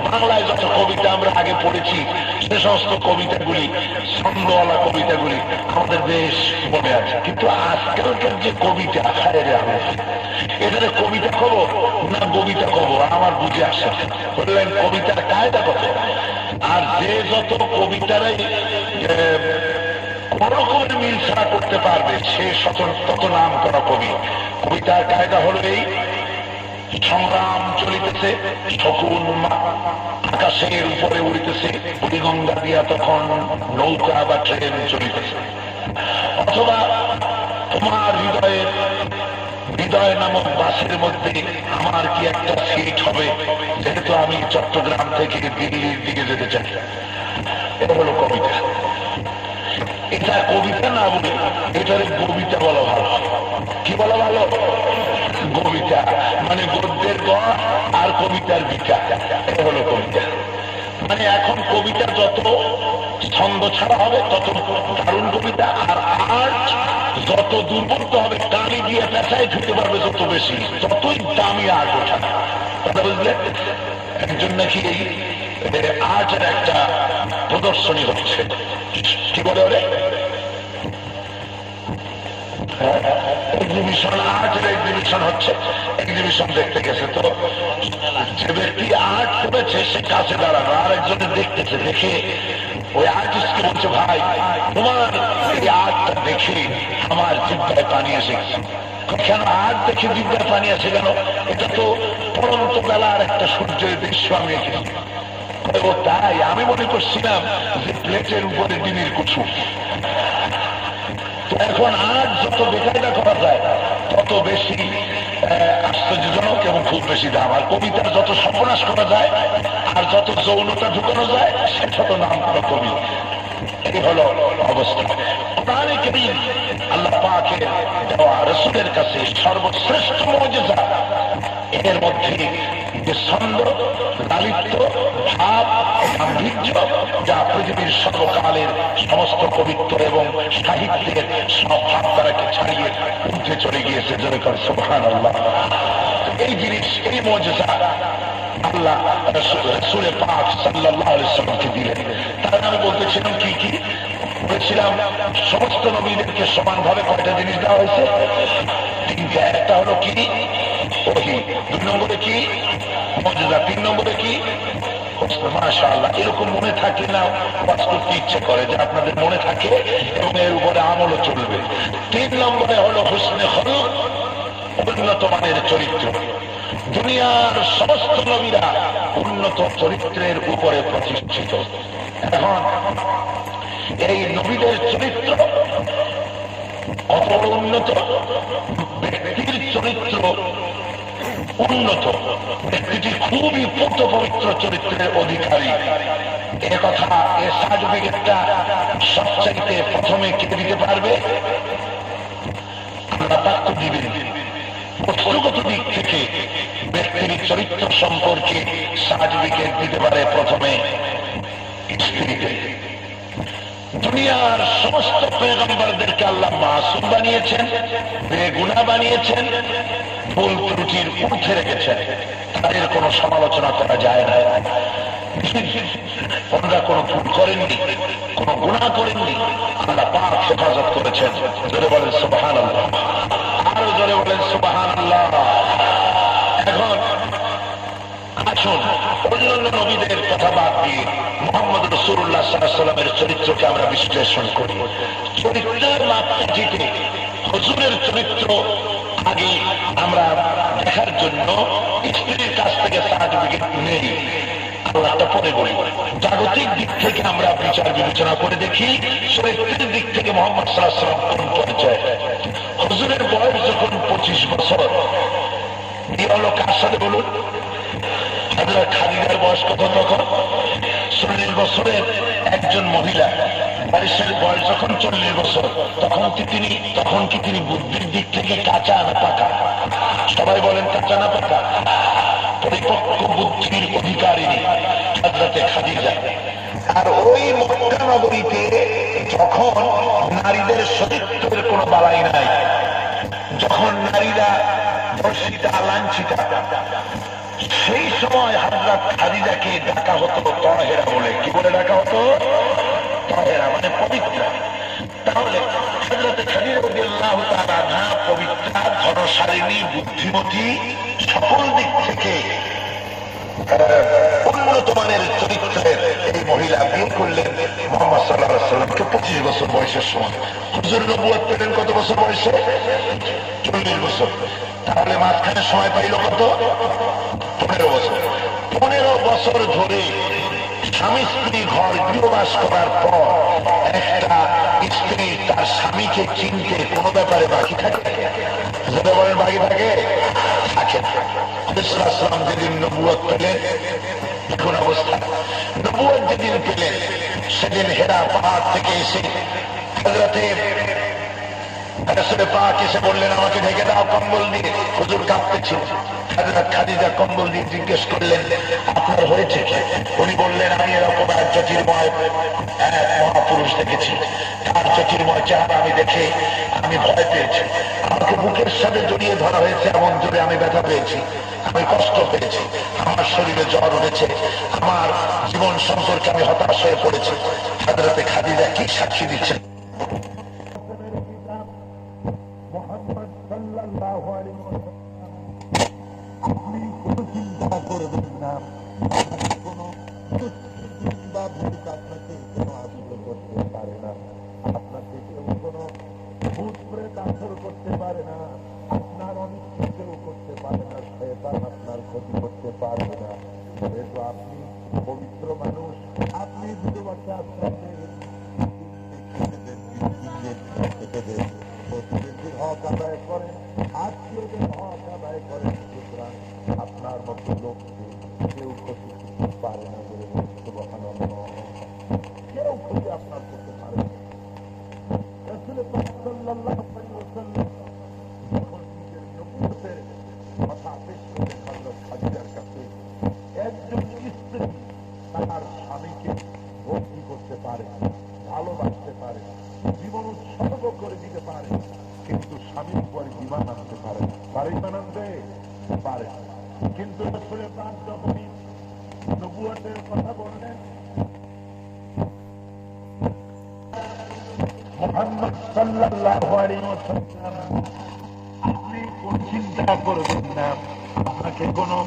বাংলায় যত কবিতা আমরা আগে পড়েছি সে সমস্ত কবিতাগুলি, ছন্দওয়ালা কবিতাগুলি আমাদের বেশ মনে আছে, কিন্তু আজকালকার যে কবিতা, এখানে কবিতা কব না কবিতা কব আমার বুঝে আসে। বললেন কবিতার কায়দা কত, আর যে যত কবিতারাই কোন রকমের মিল ছাড়া করতে পারবে সে তত নাম করা কবি। কবিতার কায়দা হলো এই, সংগ্রাম চলিতেছে, শকুন আকাশের উপরে উড়িতেছে, বুড়িগঙ্গা দিয়া তখন নৌকা বা ট্রেন চলিতেছে, অথবা তোমার হৃদয় নামক বাসের মধ্যে আমার কি একটা সিট হবে, যেহেতু আমি চট্টগ্রাম থেকে দিল্লির দিকে যেতে চাই। এটা হলো কবিতা। এটা কবিতা না বলে এটার কবিতা বলা ভালো। কি বলা ভালো? কবিতা মানে গদ্যের গ আর কবিতার বিকা, এটা হলো কবিতা। মানে এখন কবিতা যত ছন্দ ছাড়া হবে তত দারুণ কবিতা, আর আর্ট যত দুর্বৃত্ত হবে, কালি দিয়ে পেঁচায় ঢুকতে পারবে যত বেশি, ততই দামি আর্ট ওঠা। কথা বুঝলে? একজন নাকি এই আর্টের একটা প্রদর্শনী হচ্ছে, কি বলে ওরে, এক্সিবিশন, আর্টের এক্সিবিশন হচ্ছে, এক্সিবিশন দেখতে গেছে। তো যে ব্যক্তি আর্ট করেছে সে কাছে দাঁড়ানো, আর একজনে দেখতেছে, দেখে ওই আর্টিস্টকে বলছে, ভাই তোমার এই আর্টটা দেখে আমার জিব্বায় পানি এসে গেছে। কেন আর্ট দেখে জিব্বায় পানি আসে কেন? এটা তো পরন্ত বেলার একটা সূর্যের দৃশ্য আমি এঁকেছি। ও তাই? আমি মনে করছিলাম যে প্লেটের উপরে ডিমের কুচু। তো এখন আজ যত বেকায়দা করা যায় তত বেশি আশ্চর্যজনক এবং খুব বেশি দাম। আর কবিতার যত সর্বনাশ করা যায় আর যত যৌনতা ঢুকানো যায় সে তত নাম করা কবি। এই হলো অবস্থা। কোরআনে কারীম আল্লাহ পাকের দেওয়া রাসূলের কাছে সর্বশ্রেষ্ঠ মুজিজা। এর মধ্যে যে ছন্দ, লালিত্য, ভাব, গাম্ভীর্য, যা পৃথিবীর সর্বকালের সমস্ত কবিত্ব এবং সাহিত্যের সব ভাব দ্বারাকে ছাড়িয়ে উঠে চলে গিয়েছে। জোরে করে সুবহানাল্লাহ। এই জিনিস, এই মুজিজা আল্লাহ রাসূলে পাক সাল্লাল্লাহু আলাইহি ওয়াসাল্লামকে দিলেন। তার আমি বলতেছিলাম কি কি বলেছিলাম, সমস্ত নবীদেরকে সমানভাবে কয়টা জিনিস দেওয়া হয়েছে? তিনটা। একটা হলো কি? ওহী। দুই নম্বরে কি? মুজিজা। তিন নম্বরে কি? মাশাআল্লাহ। এরকম মনে থাকে না, ওয়াজ করতে ইচ্ছে করে যে আপনাদের মনে থাকে এবং এর উপরে আমলও চলবে। তিন নম্বরে হলো হুসনে খুলুক, উন্নত মানের চরিত্র। দুনিয়ার সমস্ত নবীরা উন্নত চরিত্রের উপরে প্রতিষ্ঠিত। এখন এই নবীদের চরিত্র কত বড় উন্নত, ব্যক্তির চরিত্র উন্নত, ব্যক্তিটি খুবই পূত পবিত্র চরিত্রের অধিকারী। এ কথা, এ সার্টিফিকেটটা সবচাইতে প্রথমে কে দিতে পারবে? আল্লাহ পাক দিবেন। বস্তুগত দিক থেকে ব্যক্তির চরিত্র সম্পর্কে সার্টিফিকেট দিতে পারে প্রথমে স্ত্রীকে। দুনিয়ার সমস্ত পয়গম্বরদেরকে আল্লাহ মাসুম বানিয়েছেন, বেগুনাহ বানিয়েছেন, ভুল ত্রুটির ঊর্ধ্বে রেখেছেন, তাদের কোনো সমালোচনা করা যায় না। ওনারা কোনো ভুল করেননি, কোনো গুনাহ করেননি, আল্লাহ পাক হেফাজত করেছেন। জোরে বলেন সুবহানাল্লাহ, আরো জোরে বলেন সুবহানাল্লাহ। এখন আসুন অন্যান্য নবীদের কথা বাদ দিয়ে মুহাম্মদ রাসূলুল্লাহ সাল্লাল্লাহু আলাইহি ওয়াসাল্লামের চরিত্রকে আমরা বিশ্লেষণ করি। চরিত্রের মাপকাঠিতে হুজুরের চরিত্র আগে আমরা দেখার জন্য স্ত্রীর কাছ থেকে সার্টিফিকেট নেই। একটা পরে বলি। জাগতিক দিক থেকে আমরা বিচার বিবেচনা করে দেখি, চরিত্রের দিক থেকে মোহাম্মদ সাল্লাল্লাহু আলাইহি ওয়াসাল্লাম কোন পর্যায়ে। হুজুরের বয়স যখন 25 বছর, বিয়ে হলো কার সাথে বলুন? হযরত খাদিজার বয়স কত তখন? 40 বছরের একজন মহিলা বয়সের বয়স যখন 40 বছর, তখন কি তিনি বুদ্ধির দিক থেকে কাঁচা না পাকা? সবাই বলেন কাঁচা না পাকা? পরিপক্ক বুদ্ধির অধিকারিণী হযরতে খাদিজা। আর ওই মক্কা নগরীতে যখন নারীদের চরিত্রের কোনো বালাই নাই, যখন নারীরা ধর্ষিতা লাঞ্ছিতা, সেই সময় হযরত খাদিজাকে ডাকা হতো তাহেরা বলে। কি বলে ডাকা হতো? তাহেরা মানে পবিত্র। তাহলে হযরত খাদিজা রাদিয়াল্লাহু তাআলা আনহা পবিত্রা, ধনশালিনী, বুদ্ধিমতী, সকল দিক থেকে উন্নত মানের চরিত্রের এই মহিলা বিয়ে করলেন মুহাম্মদ সাল্লাল্লাহু আলাইহি ওয়াসাল্লামকে 25 বছর বয়সের সময়। হুজুর নবুয়ত পেলেন কত বছর বয়সে? 40 বছর। তাহলে মাঝখানে সময় পাইল কত? 15 বছর। 15 বছর ধরে স্বামী স্ত্রী ঘর গৃহবাস করার পর একটা স্ত্রী তার স্বামীকে চিনতে কোনো ব্যাপারে বাকি থাকে? যেটা বলেন বাকি থাকে? থাকে না। রাসূলুল্লাহ যেদিন নবুয়ত পেলেন, দেখুন অবস্থা, নবুয়ত যেদিন পেলেন সেদিন হেরা পাহাড় থেকে এসে হযরতে রাসূল পাক এসে বললেন, আমাকে ঢেকে দাও কম্বল দিয়ে। হুজুর কাঁপতেছিল। হযরত খাদিজা কম্বল দিয়ে জিজ্ঞেস করলেন, আপনার হয়েছে কি? উনি বললেন, আমি এরকম এক জ্যোতির্ময় এক মহাপুরুষ দেখেছি, তার জ্যোতির্ময় চেহারা আমি দেখে আমি ভয় পেয়েছি। আমাকে বুকের সাথে জড়িয়ে ধরা হয়েছে, এমন জোরে আমি ব্যথা পেয়েছি, আমি কষ্ট পেয়েছি, আমার শরীরে জ্বর উঠেছে, আমার জীবন সম্পর্কে আমি হতাশ হয়ে পড়েছি। হযরতে খাদিজা কি সাক্ষী দিচ্ছেন? মুহাম্মদ সাল্লাল্লাহু আলাইহি ওয়াসাল্লাম, আপনি কোনো চিন্তা করবেন না, কোনো বা ভূত আপনাকে কোনো আসর করতে পারে না, আপনাকে কেউ কোনো ভূত প্রেত আসর করতে পারে না, আপনার অনিষ্ট কেউ করতে পারে না, শয়তান আপনার ক্ষতি করতে পারবে না। যেহেতু আপনি পবিত্র মানুষ, আপনি বিধবাকে আশ্রয় দেন, প্রতিবেশীর হক আদায় করেন, আত্মীয়দের হক আদায় করেন। সুতরাং আপনার মতো লোককে কেউ ক্ষতি করতে পারে না বলে সুবহানাল্লাহ, কেউ ক্ষতি আপনার করতে পারে না। রাসূল পাক সাল্লাল্লাহু আলাইহি ওয়াসাল্লাম যখন নিজের নবুয়তের কথা পেশ করলেন হযরত খাদিজার কাছে, একজন স্ত্রী তার স্বামীকে ভক্তি করতে পারে, ভালোবাসতে পারে, জীবন উৎসর্গ করে দিতে পারে, কিন্তু স্বামীর উপরে ঈমান আনতে পারে না। পারে ঈমান আনতে পারে, কিন্তু রাসূল পাক যখনই নবুয়তের কথা বললেন, মুহাম্মদ সাল্লাল্লাহু আলাইহি ওয়াসাল্লাম, আপনি কোন চিন্তা করবেন না, আপনাকে কোনো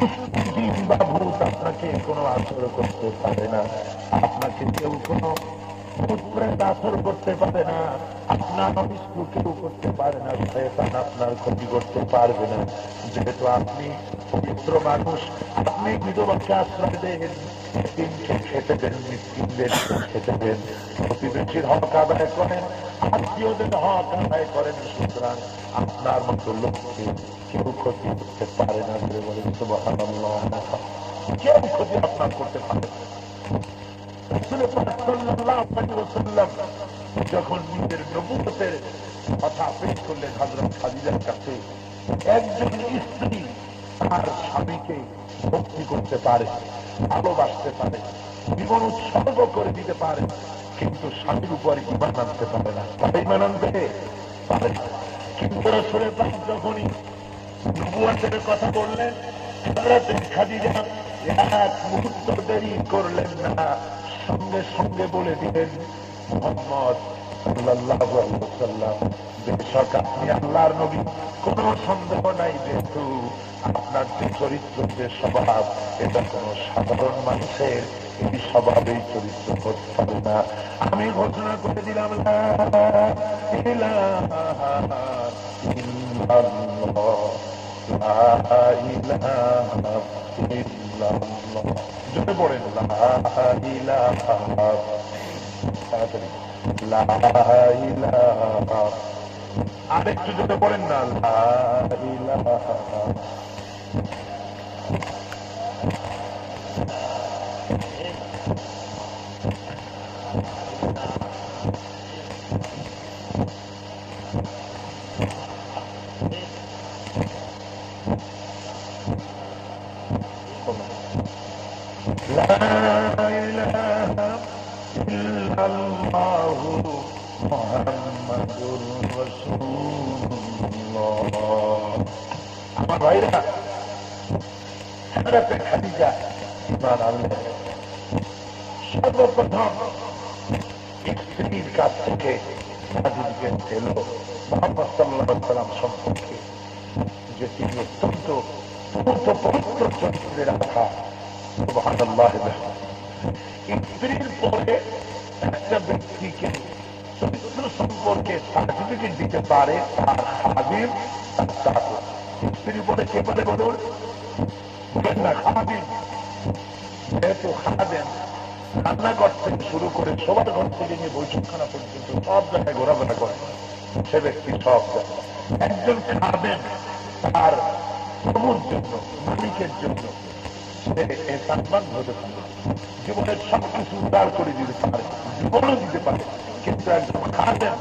দুষ্কৃতী বা ভূত আপনাকে কোনো আসর করতে পারে না, আপনাকে কেউ কোনো ভূত-প্রেত আসর করতে পারে না, আপনার অনিষ্ট কেউ করতে পারে না, শয়তান আপনার ক্ষতি করতে পারবে না। যেহেতু আপনি পবিত্র মানুষ, আপনি বিধবাকে আশ্রয় দেন, এতিমকে খেতে দেন, মিসকিনদের খেতে দেন, প্রতিবেশীর হক আদায় করেন, আত্মীয়দের হক আদায় করেন। সুতরাং আপনার মতো লোককে কেউ ক্ষতি করতে পারে না বলে বলেন সুবহানাল্লাহ। কেউ ক্ষতি আপনার করতে পারে না। রাসূল পাক সাল্লাল্লাহু আলাইহি ওয়াসাল্লাম যখন নিজের নবুয়তের কথা পেশ করলেন হযরত খাদিজার কাছে, একজন স্ত্রী তার স্বামীকে ভক্তি করতে পারে, ভালোবাসতে পারে, জীবন উৎসর্গ করে দিতে পারে, কিন্তু স্বামীর উপর ঈমান আনতে পারে না। তার ঈমান আনতে পারে না। কিন্তু রাসূল পাক যখনই নবুয়তের কথা বললেন, হযরত খাদিজা এক মুহূর্ত দেরি করলেন না, সঙ্গে সঙ্গে বলে দিলেন, মুহাম্মদ সাল্লাল্লাহু আলাইহি ওয়াসাল্লাম, বেশক আপনি আল্লাহর নবী, কোনো সন্দেহ নাই, যেহেতু আপনার যে চরিত্র, যে স্বভাব, এটা কোনো সাধারণ মানুষের এই স্বভাবেই চরিত্র হতে পারে না। আমি ঘোষণা করে দিলাম, লা ইলাহা ইল্লাল্লাহ, লা ইলাহা ইল্লাল্লাহ। জোরে পড়েন লা ইলাহা, তাড়াতাড়ি লা ইলাহা। আরেকটু জোরে পড়েন না, লা ইলাহা। আমার ভাইরা, হযরত খাদিজা ঈমান আনলেন। সর্বপ্রথম স্ত্রীর কাছ থেকে সার্টিফিকেট পেল মুহাম্মদ সাল্লাল্লাহু আলাইহি ওয়াসাল্লাম সম্পর্কে, যে তিনি অত্যন্ত পবিত্র চরিত্রের রাখা। সুবহানাল্লাহ। স্ত্রীর পরে একটা ব্যক্তিকে চরিত্র সম্পর্কে সার্টিফিকেট দিতে পারে তার খাদিম, তার চাকর। স্ত্রীর পরে কে বলে বলুন না? খাদিম। যেহেতু খাদেম রান্নাঘর থেকে শুরু করে সবার ঘর থেকে নিয়ে বৈঠকখানা পর্যন্ত সব জায়গায় ঘোরাফেরা করে, সে ব্যক্তি সব জায়গায় একজন খাদেম তার প্রভুর জন্য, মালিকের জন্য সে সম্মান হতে পারে, জীবনের সবকিছু উদ্ধার করে দিতে পারে, জীবনও দিতে পারে। কিন্তু একজন খাদেম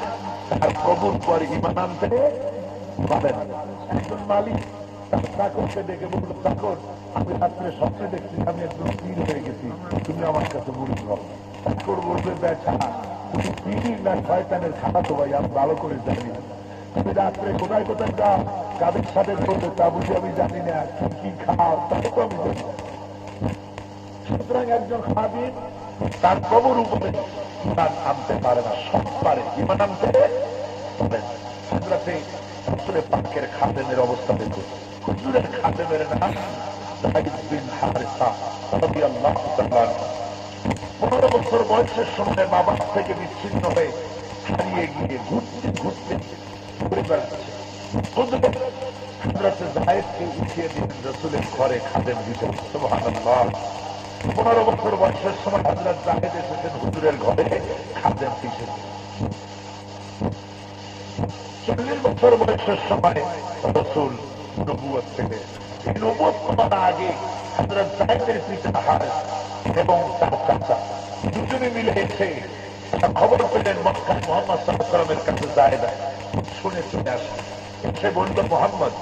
তার প্রভুর পরে ঈমান আনতে পারে না। একজন মালিক তার চাকরকে ডেকে বলল, চাকর আমি রাত্রে স্বপ্নে দেখছি আমি একদম পীর হয়ে গেছি, তুমি আমার কাছে মুড়ি হও। চাকর বলবে, বেটা তুমি পীর না শয়তানের খারাপ ভাই, আমি ভালো করে জানি না। তুমি রাত্রে কোথায় কোথায় যাও, কাদের সাথে বলবে তা বুঝে আমি জানি না, কি খাও তাই তো আমি জানি না। সুতরাং একজন খাদিম তার প্রভুর উপরে ঈমান আনতে পারে না, সব পারে ঈমান আনতে পারে না। হযরতে রাসূলের পাকের খাদেমের অবস্থা দেখো। হুজুরের খাদেমের নাম যায়েদ বিন হারিসা রাদিয়াল্লাহু তাআলা। 15 বছর বয়সের সময় বাবা থেকে বিচ্ছিন্ন হয়ে হারিয়ে গিয়ে ঘুরতে ঘুরতে ঘুরে বেড়াচ্ছে। হযরতে যায়েদকে উঠিয়ে দিলেন রাসূলের ঘরে খাদেম দিতেন। সুবহানাল্লাহ। 15 বছর বয়সের সময় হযরত যায়েদ এসেছেন হুজুরের ঘরে খাদেম হিসেবে। 40 বছর বয়সের সময় রাসূল নবুয়ত পেলেন। এই নবুয়ত পাওয়ার আগে হযরত যায়েদের পিতা হারেস এবং তার চাচা দুজনে মিলে এসে খবর পেলেন মক্কায় মুহাম্মদ সাল্লাল্লাহু আলাইহি ওয়াসাল্লামের কাছে যায়েদ শুনে চলে আসে। এসে বলল, মুহাম্মদ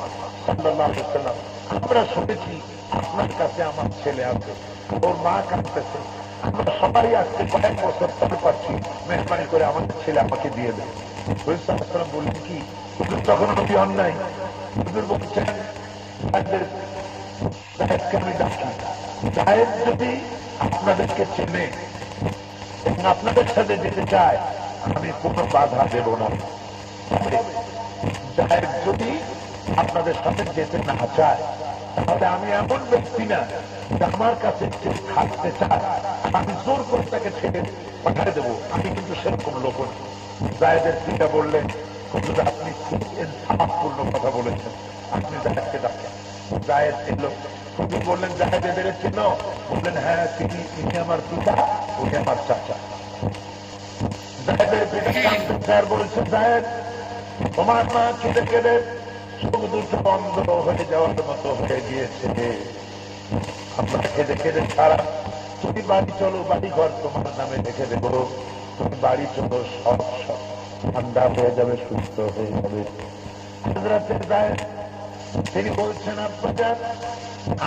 সাল্লাল্লাহু আলাইহি ওয়াসাল্লাম, আমরা শুনেছি আপনার কাছে আমার ছেলে আছে, ওর মা কাঁদতেছে, আমরা সবাই আজকে কয়েক বছর পর পাচ্ছি, মেহরবানি করে আমাদের ছেলে আমাকে দিয়ে দেয়। বললেন কি হুজুর, তখন নবী অন্যায়। হুজুর বলছেন যায়েদকে আমি ডাকি, যায়েদ যদি আপনাদেরকে চেনে এবং আপনাদের সাথে যেতে চায় আমি কোনো বাধা দেব না। যায়েদ যদি আপনাদের সাথে যেতে না চায় তাহলে আমি এমন ব্যক্তি না যে আমার কাছে থাকতে চায় আমি জোর করে তাকে ছেড়ে পাঠিয়ে দেবো, আমি কিন্তু সেরকম লোক না। যায়েদের পিতা বললেন, হুজুর আপনি খুব ইনসাফপূর্ণ কথা বলেছেন, আপনি যায়েদকে ডাকেন। যায়েদ এলো। হুজুর বললেন, যায়েদ এদের চিহ্ন? বললেন, হ্যাঁ ইনি আমার পিতা, উনি আমার চাচা। যায়েদের পিতা কাঁদতে স্যার বলেছেন, যায়েদ তোমার মা কেঁদে কেঁদে চোখ দুটো বন্ধ হয়ে যাওয়ার মতো হয়ে গিয়েছে, আমরা কেঁদে কেঁদে ছাড়া, তুমি বাড়ি চলো, বাড়ি ঘর তোমার নামে রেখে দেবো, তুমি বাড়ি চলো, সব ঠান্ডা হয়ে যাবে, সুস্থ হয়ে যাবে। তিনি বলছেন, আপনাদের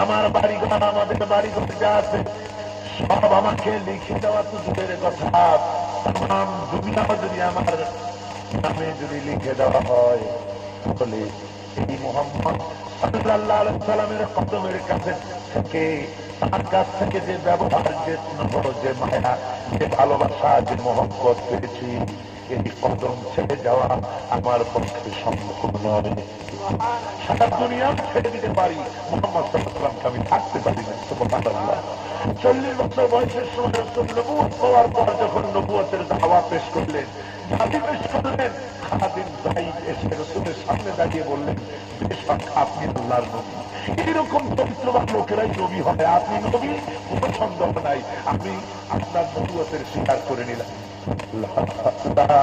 আমার বাড়িঘর, আমাদের বাড়িঘর যা আছে সব আমাকে লিখে দেওয়া তো দূরের কথা, তাম দুনিয়া যদি আমার নামে যদি লিখে দেওয়া হয় তাহলে এই মুহাম্মদ সাল্লাল্লাহু আলাইহি ওয়াসাল্লামের কদমের কাছে থেকে, তার কাছ থেকে যে ব্যবহার, যে স্নেহ, যে মায়া, যে ভালোবাসা, যে মহব্বত পেয়েছি, এই কদম ছেড়ে যাওয়া আমার পক্ষে সম্ভব নয়। সারা দুনিয়া ছেড়ে দিতে পারি, মুহাম্মদ সাল্লাল্লাহু আলাইহি ওয়াসাল্লামকে আমি থাকতে পারি না। সুবহানাল্লাহ। 40 বছর বয়সের সময় রাসূল নবুয়ত পাওয়ার পর যখন নবুয়তের দাওয়া পেশ করলেন, দাবি পেশ করলেন, খাদিম যায়েদ এসে রাসূলের সামনে দাঁড়িয়ে বললেন, বেশক আপনি আল্লাহর নবী, এইরকম চরিত্রবান লোকেরাই নবী হবে। আপনি নবী, কোনো সন্দেহ নাই। আমি আপনার নবুয়তের স্বীকার করে নিলাম। লা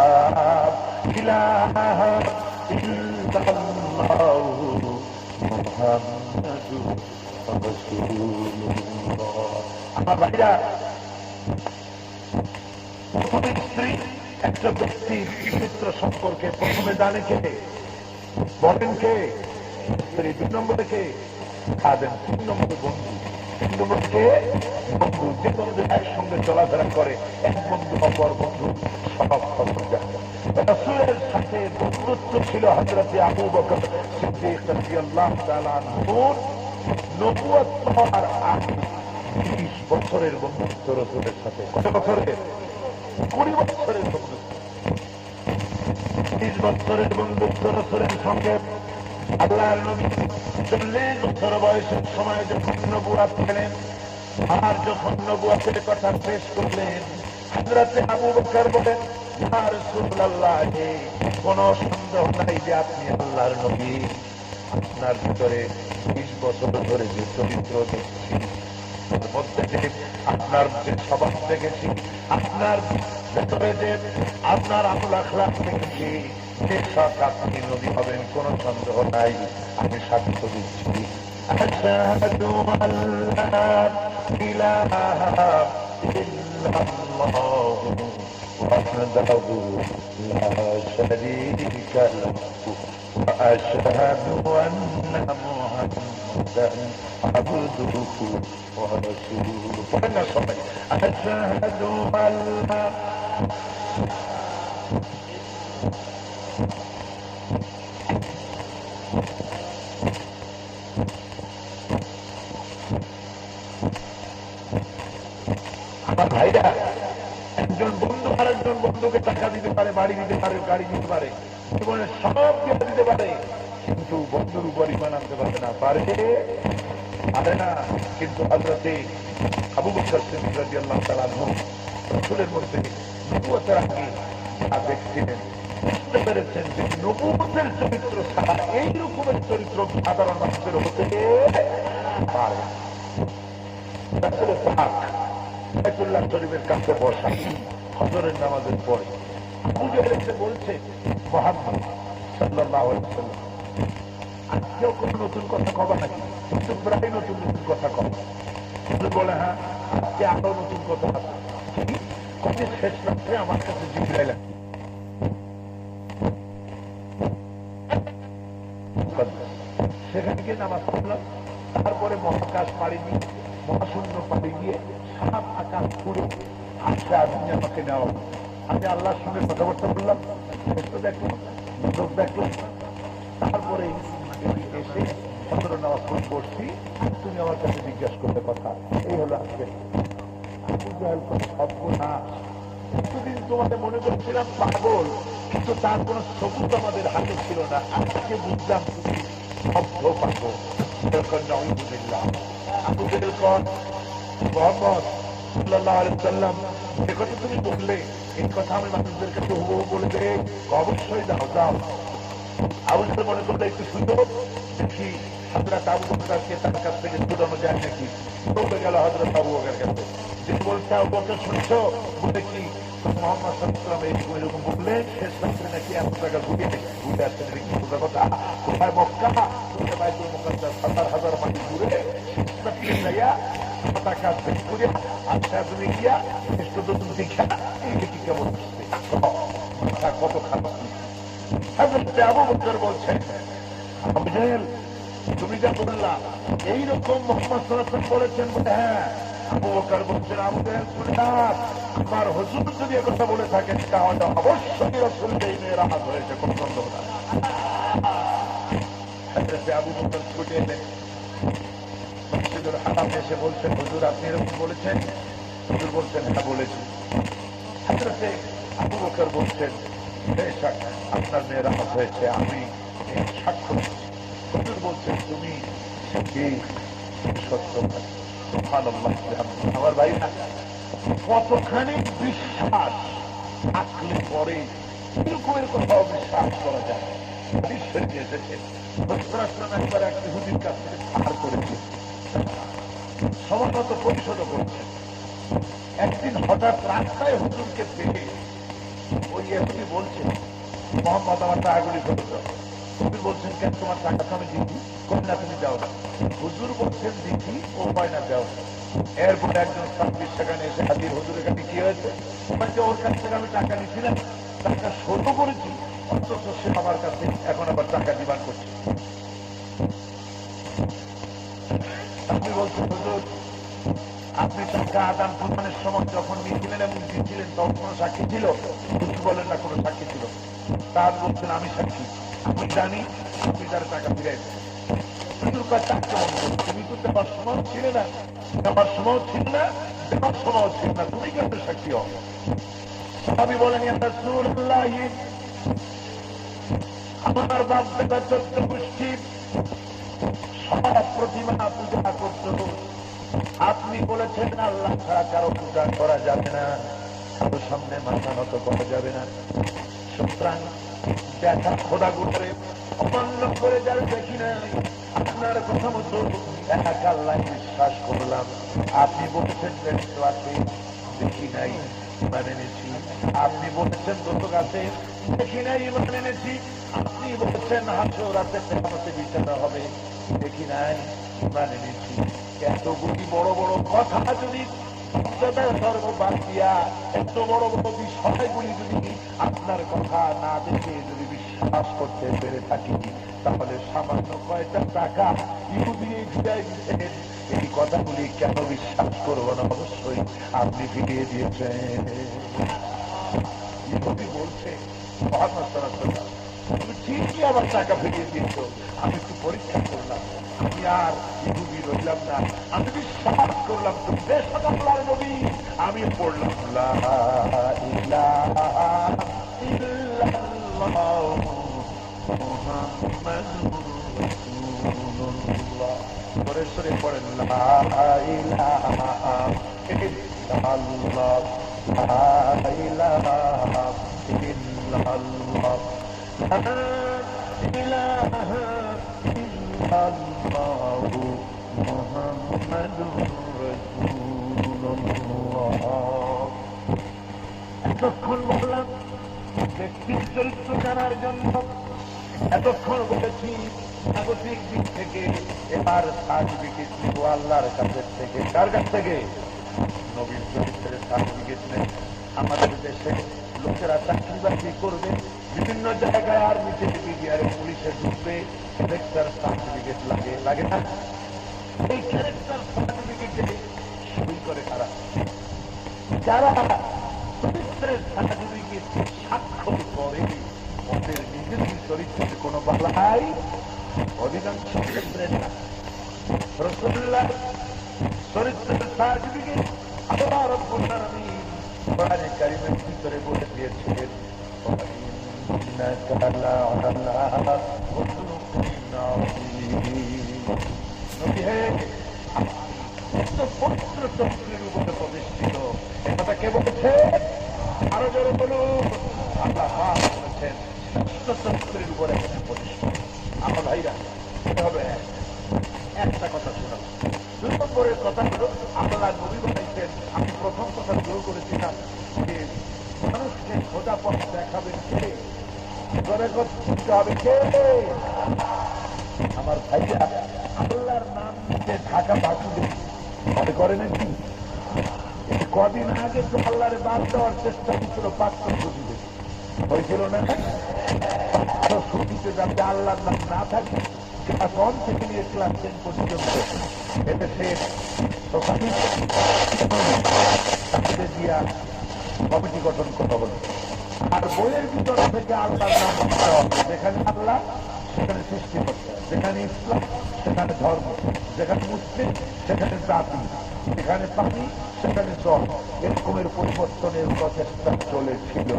ইলাহা ইল্লাল্লাহু মুহাম্মাদুর রাসূলুল্লাহ। আমার ভাইরা, প্রথমে স্ত্রী একটা ব্যক্তির চরিত্র সম্পর্কে প্রথমে জানে কে? বলেন কে? স্ত্রী। 2 নম্বরে কে? খাদেম। 3 নম্বরে বন্ধু। 3 নম্বরে কে? বন্ধু। যে বন্ধু একসঙ্গে চলাফেরা করে, এক বন্ধু অপর বন্ধু সব খবর জানে। রাসূলের সাথে বন্ধুত্ব ছিল হযরত আবু বকর সিদ্দিক রাদিয়াল্লাহু তাআলা আনহুর নবুয়ত পাওয়ার আগে 30 বছরের বন্ধুত্ব রাসূলের সাথে। কত বছরের? 20 বছরের বন্ধুত্ব। 30 বছরের বন্ধুত্ব রাসূলের সঙ্গে। আল্লাহর নবী 40 বছর বয়সের সময় যখন নবুয়ত পেলেন, আর যখন নবুয়তের কথা পেশ করলেন, হযরত আবু বকর বলেন, ইয়া রাসূলুল্লাহ, কোনো সন্দেহ নাই যে আপনি আল্লাহর নবী। আপনার ভিতরে 20 বছর ধরে যে চরিত্র দেখছি, তার মধ্যে যে আপনার যে স্বভাব দেখেছি, আপনার ভেতরে যে আপনার আমল আখলাক দেখেছি, সব আপনি নবী হবেন, কোন সন্দেহ নাই। আমি সাক্ষ্য দিচ্ছি, আশহাদু আল্লা ইলাহা ইল্লাল্লাহু ওয়াহদাহু লা শারীকা লাহু ওয়া আশহাদু আন্না মুহাম্মাদান আবদুহু ওয়া রাসূলুহু। বলেন না সবাই, আশহাদু আল্লা আমার ভাইরা, একজন বন্ধু আরেকজন বন্ধুকে টাকা দিতে পারে, বাড়ি দিতে পারে, গাড়ি দিতে পারে, জীবনে সব দিয়ে দিতে পারে, কিন্তু বন্ধুর উপর ঈমান আনতে পারবে না। পারে? পারে না। কিন্তু হযরত আবু বকর সিদ্দিক রাদিয়াল্লাহু তাআলা আনহু রাসূলের মধ্যে নবুয়তের আগে যা দেখছিলেন, বুঝতে পেরেছেন যে নবুয়তের চরিত্র ছাড়া এই রকমের চরিত্র সাধারণ মানুষের হতে পারে। রাসূল পাক বাইতুল্লাহ শরীফের কাছে বসা, ফজরের নামাজের পরে আবু জাহেল এসে বলছে, মুহাম্মদ সাল্লাল্লাহু আলাইহি ওয়াসাল্লাম, আজকেও কোনো নতুন কথা কবা নাকি? কিন্তু প্রায় নতুন নতুন কথা কবা। বলে, হ্যাঁ, আজকে আরো নতুন কথা আছে। কবে শেষ রাত্রে আমার কাছে জিবরাইল আসে, সেখানে গিয়ে নামাজ পড়লাম। তারপরে মহাকাশ পাড়ি দিয়ে, মহাশূন্য পাড়ি দিয়ে, সাত আকাশ পুরো আসে, আপনি আমাকে নেওয়া। আমি আল্লাহর সঙ্গে কথাবার্তা বললাম, দেখলাম, লোক দেখলাম। তারপরে এসে ফজর নামাজ পড়ছি, তুমি আমার কাছে জিজ্ঞাসা করতে কথা। এই হলো আজকে। আবু জাহেল সর্বনাশ, এতদিন তোমাদের মনে করছিলাম পাগল, কিন্তু তার কোন সবুজ আমাদের হাতে ছিল না। আজকে বুঝলাম তুমি শব্দ পাগল। নাউযুবিল্লাহ। আবু জাহেল কোন? মুহাম্মদ সাল্লাল্লাহু আলাইহি ওয়াসাল্লাম যে কথা তুমি বললে, এই কথা আমি মানুষদের কাছে হুবহু বলে দেই। অবশ্যই দাও, দাও। আবু জাহেল মনে করলে একটু সুযোগ দেখি হযরত আবু বকরকে তার কাছ থেকে ছুটানো যায় নাকি। দৌড়ে গেল হযরত আবু বকরের কাছে। যে বলছে, আবু বকর শুনছো? বলে কি? মুহাম্মদ সাল্লাল্লাহু আলাইহি ওয়াসাল্লাম এরকম বললে শেষ রাত্রে নাকি এত টাকা ঘুরে আসছে। কি বোঝা কথা? কোথায় মক্কা, কোথায় বাইতুল মুকাদ্দাস, 1000 মাইল দূরে শেষ রাত্রে যাইয়া টাকা ঘুরে আচ্ছা তুমি গিয়া শেষ পর্যন্ত দেখা এই কি কেমন মাথা কত খারাপ। হযরত আবু বকর বলছেন, আবু জাহেল তুমি যা বললা এইরকম মুহাম্মদ সাল্লাল্লাহু আলাইহি ওয়াসাল্লাম বলেছেন? বলে, হ্যাঁ। আবু বকর বলছেন, আবু জাহেল শুনে থাক, আমার হুজুর যদি কথা বলে থাকেন তাহলে অবশ্যই রাসূল এই রাহাত হয়েছে, কোন সন্দেহ না। হযরত আবু বকর ছুটে এলেন মসজিদুল হারামে এসে বলছেন, হুজুর আপনি এরকম বলেছেন? হুজুর বলছেন, হ্যাঁ বলেছি। হযরত আবু বকর বলছেন, বেশক আপনার মেয়ে রাহাত হয়েছে, আমি সাক্ষ্য দিচ্ছি। হুজুর বলছেন, তুমি সত্য। সুবহানাল্লাহ। আমার ভাই, কতখানি বিশ্বাস থাকলে পরে এরকমের কোথাও বিশ্বাস করা যায়? বিশ্বের এসেছে রসুলাম একবার এক ইহুদির কাছ থেকে ধার করেছে, সময় মতো পরিশোধ করছে। একদিন হঠাৎ রাস্তায় হুজুরকে পেয়ে ওই ইহুদি বলছে, মোহাম্মদ আমার টাকাগুলি ফেরত দাও। হুজুর বলছেন, কেন তোমার টাকা তো আমি দিচ্ছি, কন্যা তুমি দাও না। হুজুর বলছেন দিচ্ছি, ও পায় না দেও। এরপরে একজন সাহাবী সেখানে এসে হাজির, হুজুরের কাছে কি হয়েছে? বলছে, ওর কাছ থেকে আমি টাকা নিয়েছিলাম, টাকা শোধ করেছি, অথচ সে আমার কাছে এখন আবার টাকা ডিমান্ড করছে। আপনি বলছেন, হুজুর আপনি টাকা আদান প্রদানের সময় যখন নিয়েছিলেন এবং দিয়েছিলেন তখন কোনো সাক্ষী ছিল? হুজুর বলেন না, কোনো সাক্ষী ছিল। তার বলছেন, আমি সাক্ষী, আমি জানি আপনি তার টাকা ফিরে তুমি তো দেওয়ার সময় ছিল না, দেওয়ার সময় ছিল না, দেওয়ার সময় ছিল না, তুমি কেন সাক্ষী হও? আমি বলেন, আমার বাপ দাদা 14 গোষ্ঠী সব প্রতিমা পূজা করত, আপনি বলেছেন আল্লাহ ছাড়া কারো পূজা করা যাবে না, কারো সামনে মাথা নত করা যাবে না। সুতরাং দেখা খোদা করে অমান্য করে যারা দেখি না, আপনার কথা মতো এক আল্লাহ বিশ্বাস করলাম। আপনি বলেছেন ব্যস্ত আছে, দেখি নাই, মানে নিয়েছি। আপনি বলেছেন দোষক আছে, দেখি নাই, মানে নিয়েছি। আপনি বলেছেন হাসর রাতে কেমতে বিচারা হবে, দেখি নাই, মানে নিয়েছি। এতগুলি বড় বড় কথা যদি সর্ববাদ দিয়া এত বড় বড় বিষয়গুলি যদি আপনার কথা না দেখে যদি বিশ্বাস করতে পেরে থাকি, তাহলে সামান্য কয়টা টাকা ইহুদি ফিরিয়ে দিচ্ছেন, এই কথাগুলি কেন বিশ্বাস করবো না? অবশ্যই আপনি ফিরিয়ে দিয়েছেন। ইহুদি বলছে, তুমি ঠিকই আবার টাকা ফিরিয়ে দিয়েছ, আমি একটু পরীক্ষা করলাম, আমি আর ইহুদি রইলাম না, আমি বিশ্বাস করলাম তুমি বেশক আল্লাহর নবী। আমি পড়লাম লা ইলাহা ইল্লাল্লাহ মুহাম্মাদুর রাসূলুল্লাহ। সরে সরে পড়েন, লা ইলাহা ইল্লাল্লাহ, লা ইলাহা ইল্লাল্লাহ, লা ইলাহা ইল্লাল্লাহ মুহাম্মাদুর রাসূলুল্লাহ। এতক্ষণ বললাম ব্যক্তির চরিত্র জানার জন্য, এতক্ষণ বলেছি স্বাগতিক দিক থেকে, এবার সার্টিফিকেট নিব আল্লাহর কাছের থেকে। কার কাছ থেকে? নবীর চরিত্রের সার্টিফিকেট নেই। আমাদের দেশে লোকেরা চাকরি বাকরি করবে, বিভিন্ন জায়গায় আর্মিতে বিডিআর পুলিশে ঢুকবে, ক্যারেক্টার সার্টিফিকেট লাগে, লাগে না? এই ক্যারেক্টার সার্টিফিকেটে সই করে কারা? যারা চরিত্রের সার্টিফিকেট স্বাক্ষর করে ওদের নিজের চরিত্রের কোন বালাই অধিকাংশ ক্ষেত্রে না। রাসূলুল্লাহ চরিত্রের সার্টিফিকেট আল্লাহ রাব্বুল আলামিন কোরআনে কারীমের ভিতরে বলে দিয়েছিলেন, ইন্নাকা লা'আলা খুলুকিন আযীম। নবী হে, পবিত্র চরিত্রের উপরে প্রতিষ্ঠিত। একথা কে বলছে? আরো জোরে বলুন। আল্লাহ বলেছেন চরিত্রের উপরে প্রতিষ্ঠিত। আমার ভাইরা হবে একটা কথা শোনাব। 2 নম্বরের কথা হলো, আল্লাহ নবী বলেছেন, আমি প্রথম কথা শুরু করেছিলাম যে মানুষকে খোদা পথ দেখাবেন কে? করে করতে হবে কে? আমার ভাইরা আল্লাহর নাম নিতে ঢাকা বাসুদেব মনে করে নাকি? কদিন আগে তো আল্লাহরে বাদ দেওয়ার চেষ্টা করছিল, পাত্র সুবিধে হয়েছিল না? সুবিধে যাতে আল্লাহর নাম না থাকে, ক্লাস 1 থেকে নিয়ে ক্লাস 10 পর্যন্ত এদেশে দিয়া কমিটি গঠন করা হল। আর বইয়ের ভিতর থেকে আল্লাহর নাম দিতে হবে। যেখানে আল্লাহ সেখানে সৃষ্টি করতে হবে, যেখানে ইসলাম সেখানে ধর্ম, যেখানে মুসলিম সেখানে জাতি, যেখানে পানি সেখানে জল, এরকমের পরিবর্তনের প্রচেষ্টা চলেছিল।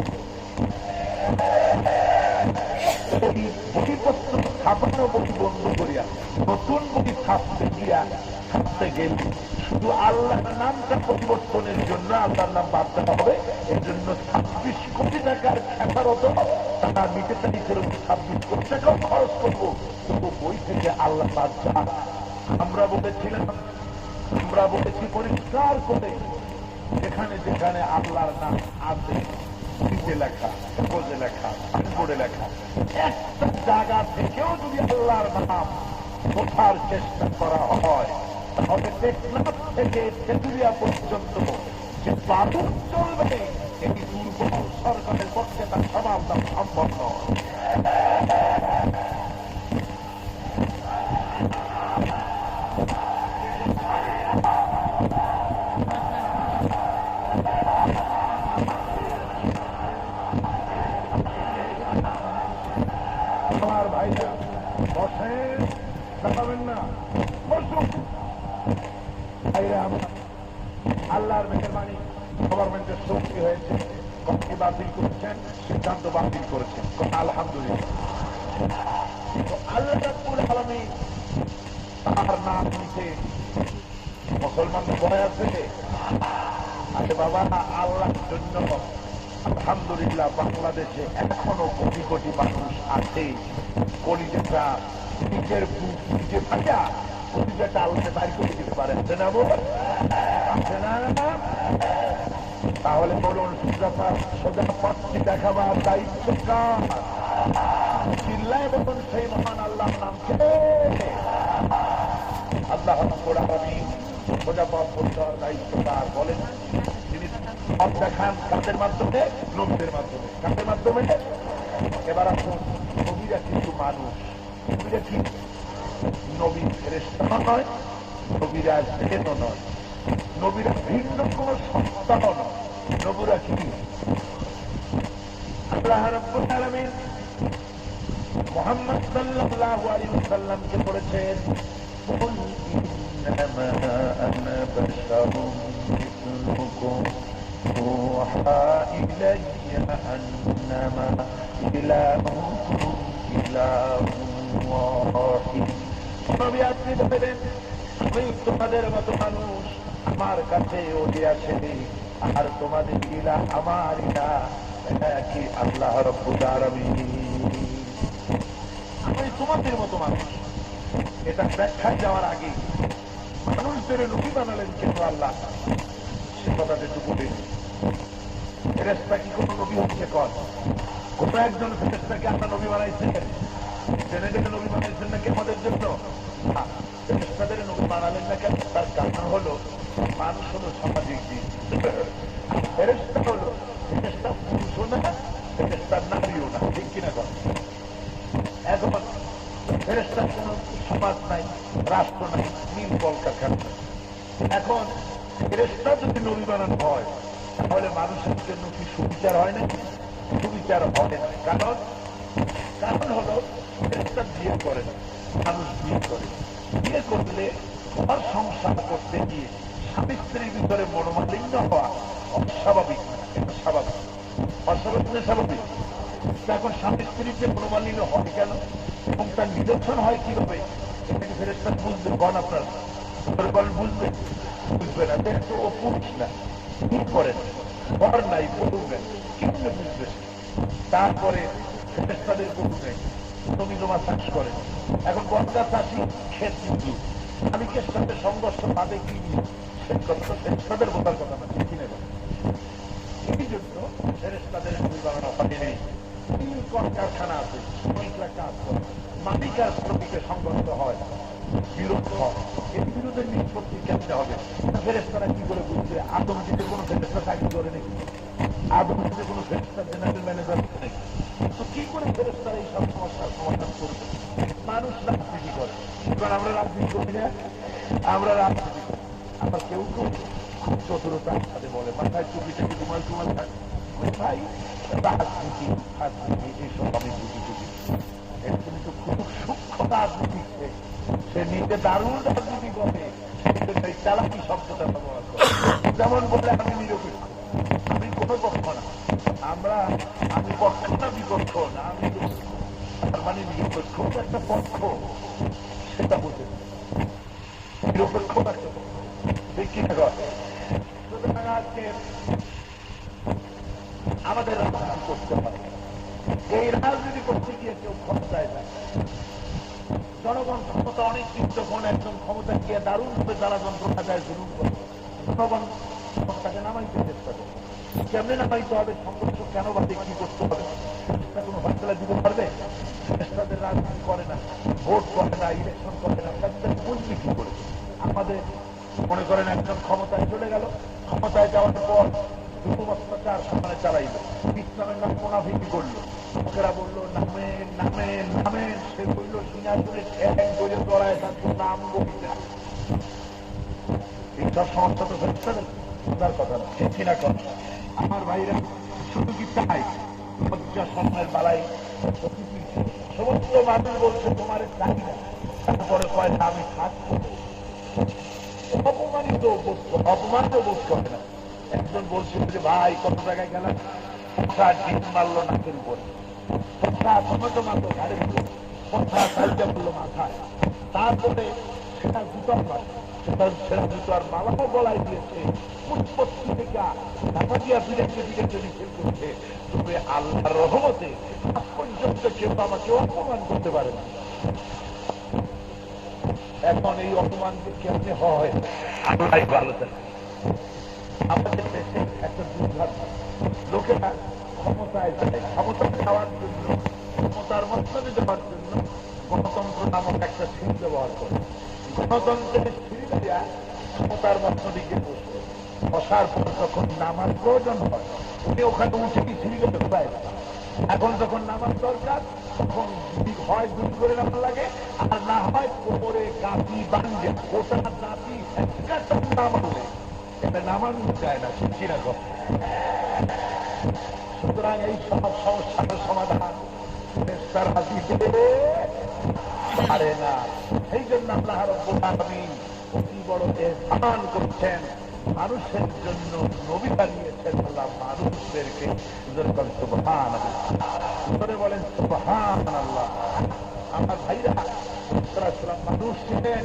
বইপত্র ছাপানো বই বন্ধ করিয়া নতুন বই ছাপতে গিয়া ছাপতে গেলে শুধু আল্লাহর নামটা পরিবর্তনের জন্য আল্লাহর নাম বাদ দেওয়া হবে। এর জন্য 26 কোটি টাকার খেসারত তারা নিতে চাইছিল। 26 কোটি টাকাও খরচ করবো, তো বই থেকে আল্লাহ বাচ্চা আমরা বলেছিলাম, আমরা বলেছি পরিষ্কার করে, যেখানে যেখানে আল্লাহর নাম আছে নিচে লেখা, কাগজে লেখা, সাইনবোর্ডে লেখা, একটা জায়গা থেকেও যদি আল্লাহর নাম বোঝার চেষ্টা করা হয়, তাহলে টেকনাফ থেকে তেঁতুলিয়া পর্যন্ত যে বাদুর চলবে, এই দুর্বল সরকারের পক্ষে তার সবার দাম সম্ভব নয়। আমার ভাইরা বসেন, দেখাবেন না, বসুন ভাইরা। আমার আল্লাহর মেহেরবানি, গভর্নমেন্টের শক্তি হয়েছে, কমিটি বাতিল করেছেন, সিদ্ধান্ত বাতিল করেছেন, আলহামদুলিল্লাহ। তো আল্লাহ রাব্বুল আলামিন তার নাম নিতে মুসলমান ভয় আছে। আরে বাবা, আল্লাহর জন্য আলহামদুলিল্লাহ বাংলাদেশে এখনো কোটি কোটি মানুষ আছে, কলিজাটা নিজের বুক নিজে ভাজা কলিজাটা আল্লাহকে বাড়ি করে দিতে পারেন না, আছে না? তাহলে বলুন, সোজা পথটি দেখাবার দায়িত্ব কার? চিল্লায় বলুন সেই মহান আল্লাহর নাম কে? আল্লাহ রাব্বুল আলামিন সোজা পথ দেওয়ার দায়িত্ব কার বলেন? তিনি পথ দেখান কাদের মাধ্যমে? নবীদের মাধ্যমে। কাদের মাধ্যমে? এবার আসুন, নবীরা কিন্তু মানুষ, নবীরা কি? নবী ফেরেশতা নয়, নবীরা জিনও নয়, নবীরা ভিন্ন কোন সত্তাও নয়, নবীরা কি? আল্লাহ রাব্বুল আলামিন মুহাম্মদ সাল্লাল্লাহু আলাইহি ওয়াসাল্লামকে বলেছেন, কুল ইন্নামা আনা বাশারুম মিসলুকুম ইউহা ইলাইয়া আন্নামা ইলাহুকুম ইলাহুন ওয়াহিদ। নবী আপনি বলেন, আমি তোমাদের মতো মানুষ, আমার কাছে ওহি আসে, আর তোমাদের ইলাহ আমার ইলাহ একই আল্লাহ রাব্বুল আলামিন। আমি তোমাদের মতো মানুষ। এটা ব্যাখ্যায় যাওয়ার আগে মানুষদের নবী বানালেন কেন আল্লাহ, সে কথাটা একটু বলি। ফেরেশতা কি কোন নবী হচ্ছে? কোন একজন ফেরেশতাকে আল্লাহ নবী বানাইছেন? জেনে জেনে নবী বানাইছেন নাকি আমাদের জন্য? ফেরেশতাদের নবী বানালেন না কেন? তার কারণ হলো, মানুষ হলো সামাজিক দিক, ফেরেশতা হলো, ফেরেশতা পুরুষও না, ফেরেশতা নারীও না, ঠিক কিনা? এখন ফেরেশতার কোন সমাজ নাই, রাষ্ট্র নাই, মিল কলকারখানা। এখন ফেরেশতা যদি নবী বানানো হয়, তাহলে মানুষের জন্য কি সুবিচার হয় না? সুবিচার হবে না। কারণ হলো, ফেরেশতা বিয়ে করে না, মানুষ বিয়ে করে। বিয়ে করলে ঘর সংসার করতে গিয়ে স্বামী স্ত্রীর ভিতরে মনোমালিন্য হওয়া অস্বাভাবিক না, এটা স্বাভাবিক। অস্বাভাবিক না স্বাভাবিক? এখন স্বামী স্ত্রীর যে মনোমালিন্য হয় কেন এবং তার নিদর্শন হয় কিভাবে, এটাকে ফেরেশতা বুঝবে? বল আপনার বুঝবে? বুঝবে না, দেখতো ও পুরুষ না, কি করেন, ঘর নাই, বলবেন কিভাবে বুঝবে? তারপরে ফেরেশতাদের গরু নেই, জমি জমা চাষ করেন। এখন বনগা চাষি ক্ষেত বুঝু, মালিকের সাথে সংঘর্ষ পাবে কি নিয়ে, সে কথা তো ফেরেশতাদের বোঝার কথা না, ঠিক কিনা? এই জন্য ফেরেশতাদের নবী বানানো হয়নি। তিন কলকারখানা আছে, শ্রমিকরা কাজ করে, মালিক আর শ্রমিকের সংঘর্ষ হয়, বিরোধ হয়, এর বিরোধের নিষ্পত্তি কেমনে হবে? ফেরেশতারা কি করে বুঝবে? আদম দিতে কোনো ফেরেশতা চাকরি করে নাকি? আদম দিতে কোনো ফেরেশতা জেনারেল ম্যানেজার নাকি? তো কি করে ফেরেশতারা এই সব সমস্যার সমাধান করবে? মানুষ রাজনীতি করে। এবার আমরা রাজনীতি করি না, আমরা রাজনীতি করি। আবার কেউ কেউ খুব চতুরতার সাথে বলে, মাথায় টুপিটাকে তোমার থাকে, ভাই রাজনীতি রাজনীতি এইসব আমি বুঝি। এর কিন্তু খুব সূক্ষ্ম রাজনীতি, সে নিজে দারুণ রাজনীতি করে, সেই চালাকি শব্দটা ব্যবহার করে। যেমন বলে, আমি নিরপেক্ষ, আমি কোনো পক্ষ না, আমি পক্ষ না, বিপক্ষ না, আমি তার মানে নিরপেক্ষ একটা পক্ষ, সেটা বুঝে নিরপেক্ষ একটা পক্ষ, ঠিক কিনা? সুতরাং আজকে আমাদের রাজনীতি করতে হবে। এই রাজনীতি করতে গিয়ে কেউ ক্ষমতায় যায়, জনগণ ক্ষমতা অনেক দিন যখন একজন ক্ষমতা গিয়ে দারুণ ভাবে যারা যন্ত্রণা দেয় জুলুম করে, জনগণ ক্ষমতাকে নামাইতে চেষ্টা করে। কেমনে নামাইতে হবে, সংঘর্ষ কেন বাদে কি করতে হবে, কোনো ফয়সলা দিতে পারবে? তাদের রাজনীতি করে না, ভোট করে না, ইলেকশন করে না, তাদের বুঝবি কি করে? আমাদের মনে করেন একজন ক্ষমতায় চলে গেল, ক্ষমতায় যাওয়ার পর জুলুম অত্যাচার সামনে চালাইল, ইসলামের নাম মুনাফিকি করলো, লোকেরা বললো নামেন নামেন নামেন, সে বললো সিঙ্গাপুরে ঠ্যাং করে জড়ায় তার নাম বলতে। এইসব সমস্যা তো হচ্ছে না, বোঝার কথা না, ঠিক কিনা কথা? আমার ভাইরা শুধু কি চাই লজ্জা স্বপ্নের বালাই, সমস্ত মানুষ বলছে তোমার চাই না, তারপরে কয় না আমি থাকবো, অপমানিত বোধ, অপমানিত বোধ করে না। একজন বলছিল যে ভাই কত জায়গায় গেলাম, ডিম মারলো নাকের উপরে, টমেটো মারলো গাড়ির উপরে, সাইডে বললো মাথায়, তারপরে সেটা জুতার মার, সেটা জুতার মালাও গলায় দিয়েছে, উৎপত্তি থেকে ঢাকা দিয়া বিরেছে বিরেছে নিষেধ করছে। তবে আল্লাহর রহমতে আজ পর্যন্ত কেউ আমাকে অপমান করতে পারে না। এখন এই অপমানকে কেমনে হয় আল্লাহ ভালো জানে। আমাদের দেশে একটা দুর্ভাগ্য, লোকেরা ক্ষমতায় যায়, ক্ষমতা খাওয়ার জন্য, ক্ষমতার মতলবে দেওয়ার জন্য গণতন্ত্র নামক একটা সিঁড়ি ব্যবহার করে। গণতন্ত্রের সিঁড়ি দেওয়া ক্ষমতার মতলবে বসে বসার পর যখন নামার প্রয়োজন হয়, উনি ওখানে উঠে কি সিঁড়িকে ঢোকায়। এখন যখন নামার দরকার তখন হয় গুলি করে নামার লাগে, আর না হয় কোমরে গাঁথি বান্ধে গোটা জাতি নামালে এটা নামানো যায় না, শিখছি না। সুতরাং এই সব সমস্যার সমাধান তারা দিতে পারে না। সেই জন্য আল্লাহ রাব্বুল আলামিন অতি বড় এহসান করছেন, মানুষের জন্য নবী বানিয়েছেন আল্লাহ মানুষদেরকে। সুবহানাল্লাহ বলেন, সুবহানাল্লাহ। আমার ভাইরা মানুষ ছিলেন,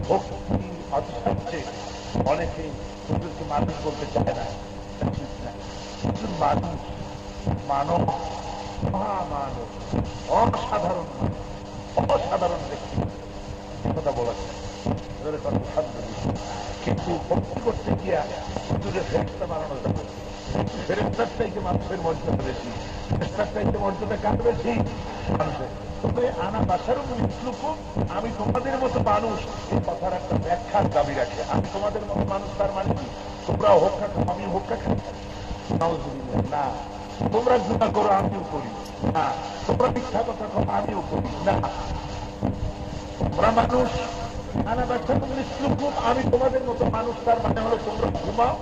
ভক্তি অতিশাচ্ছে অনেকে শুধু মানুষ বলতে চায় না, ঠিক না, মানুষ, মানব, মহামানব, অসাধারণ, অসাধারণ ব্যক্তি কথা বলা যায়। কিন্তু ভক্তি করতে গিয়া দূরে ফেরেশতা বানানো যাবে, ফেরেশতার চাইতে মানুষের মর্যাদা বেশি, ফেরেশতার চাইতে মর্যাদা কার বেশি? মানুষের। তবে আনা বাসারও মৃত্যুকুম, আমি তোমাদের মতো মানুষ, এই কথার একটা ব্যাখ্যার দাবি রাখে। আমি তোমাদের মতো মানুষ তার মানে কি? তোমরা হোক্কা খাও, আমি হোক্কা খাই না, তোমরা গুনাহ করো আমিও করি না, তোমরা মিথ্যা কথা কো আমিও করি না, তোমরা মানুষ। আমি তোমাদের মতো মানুষ, তার মানে হলো তোমরা ঘুমাও,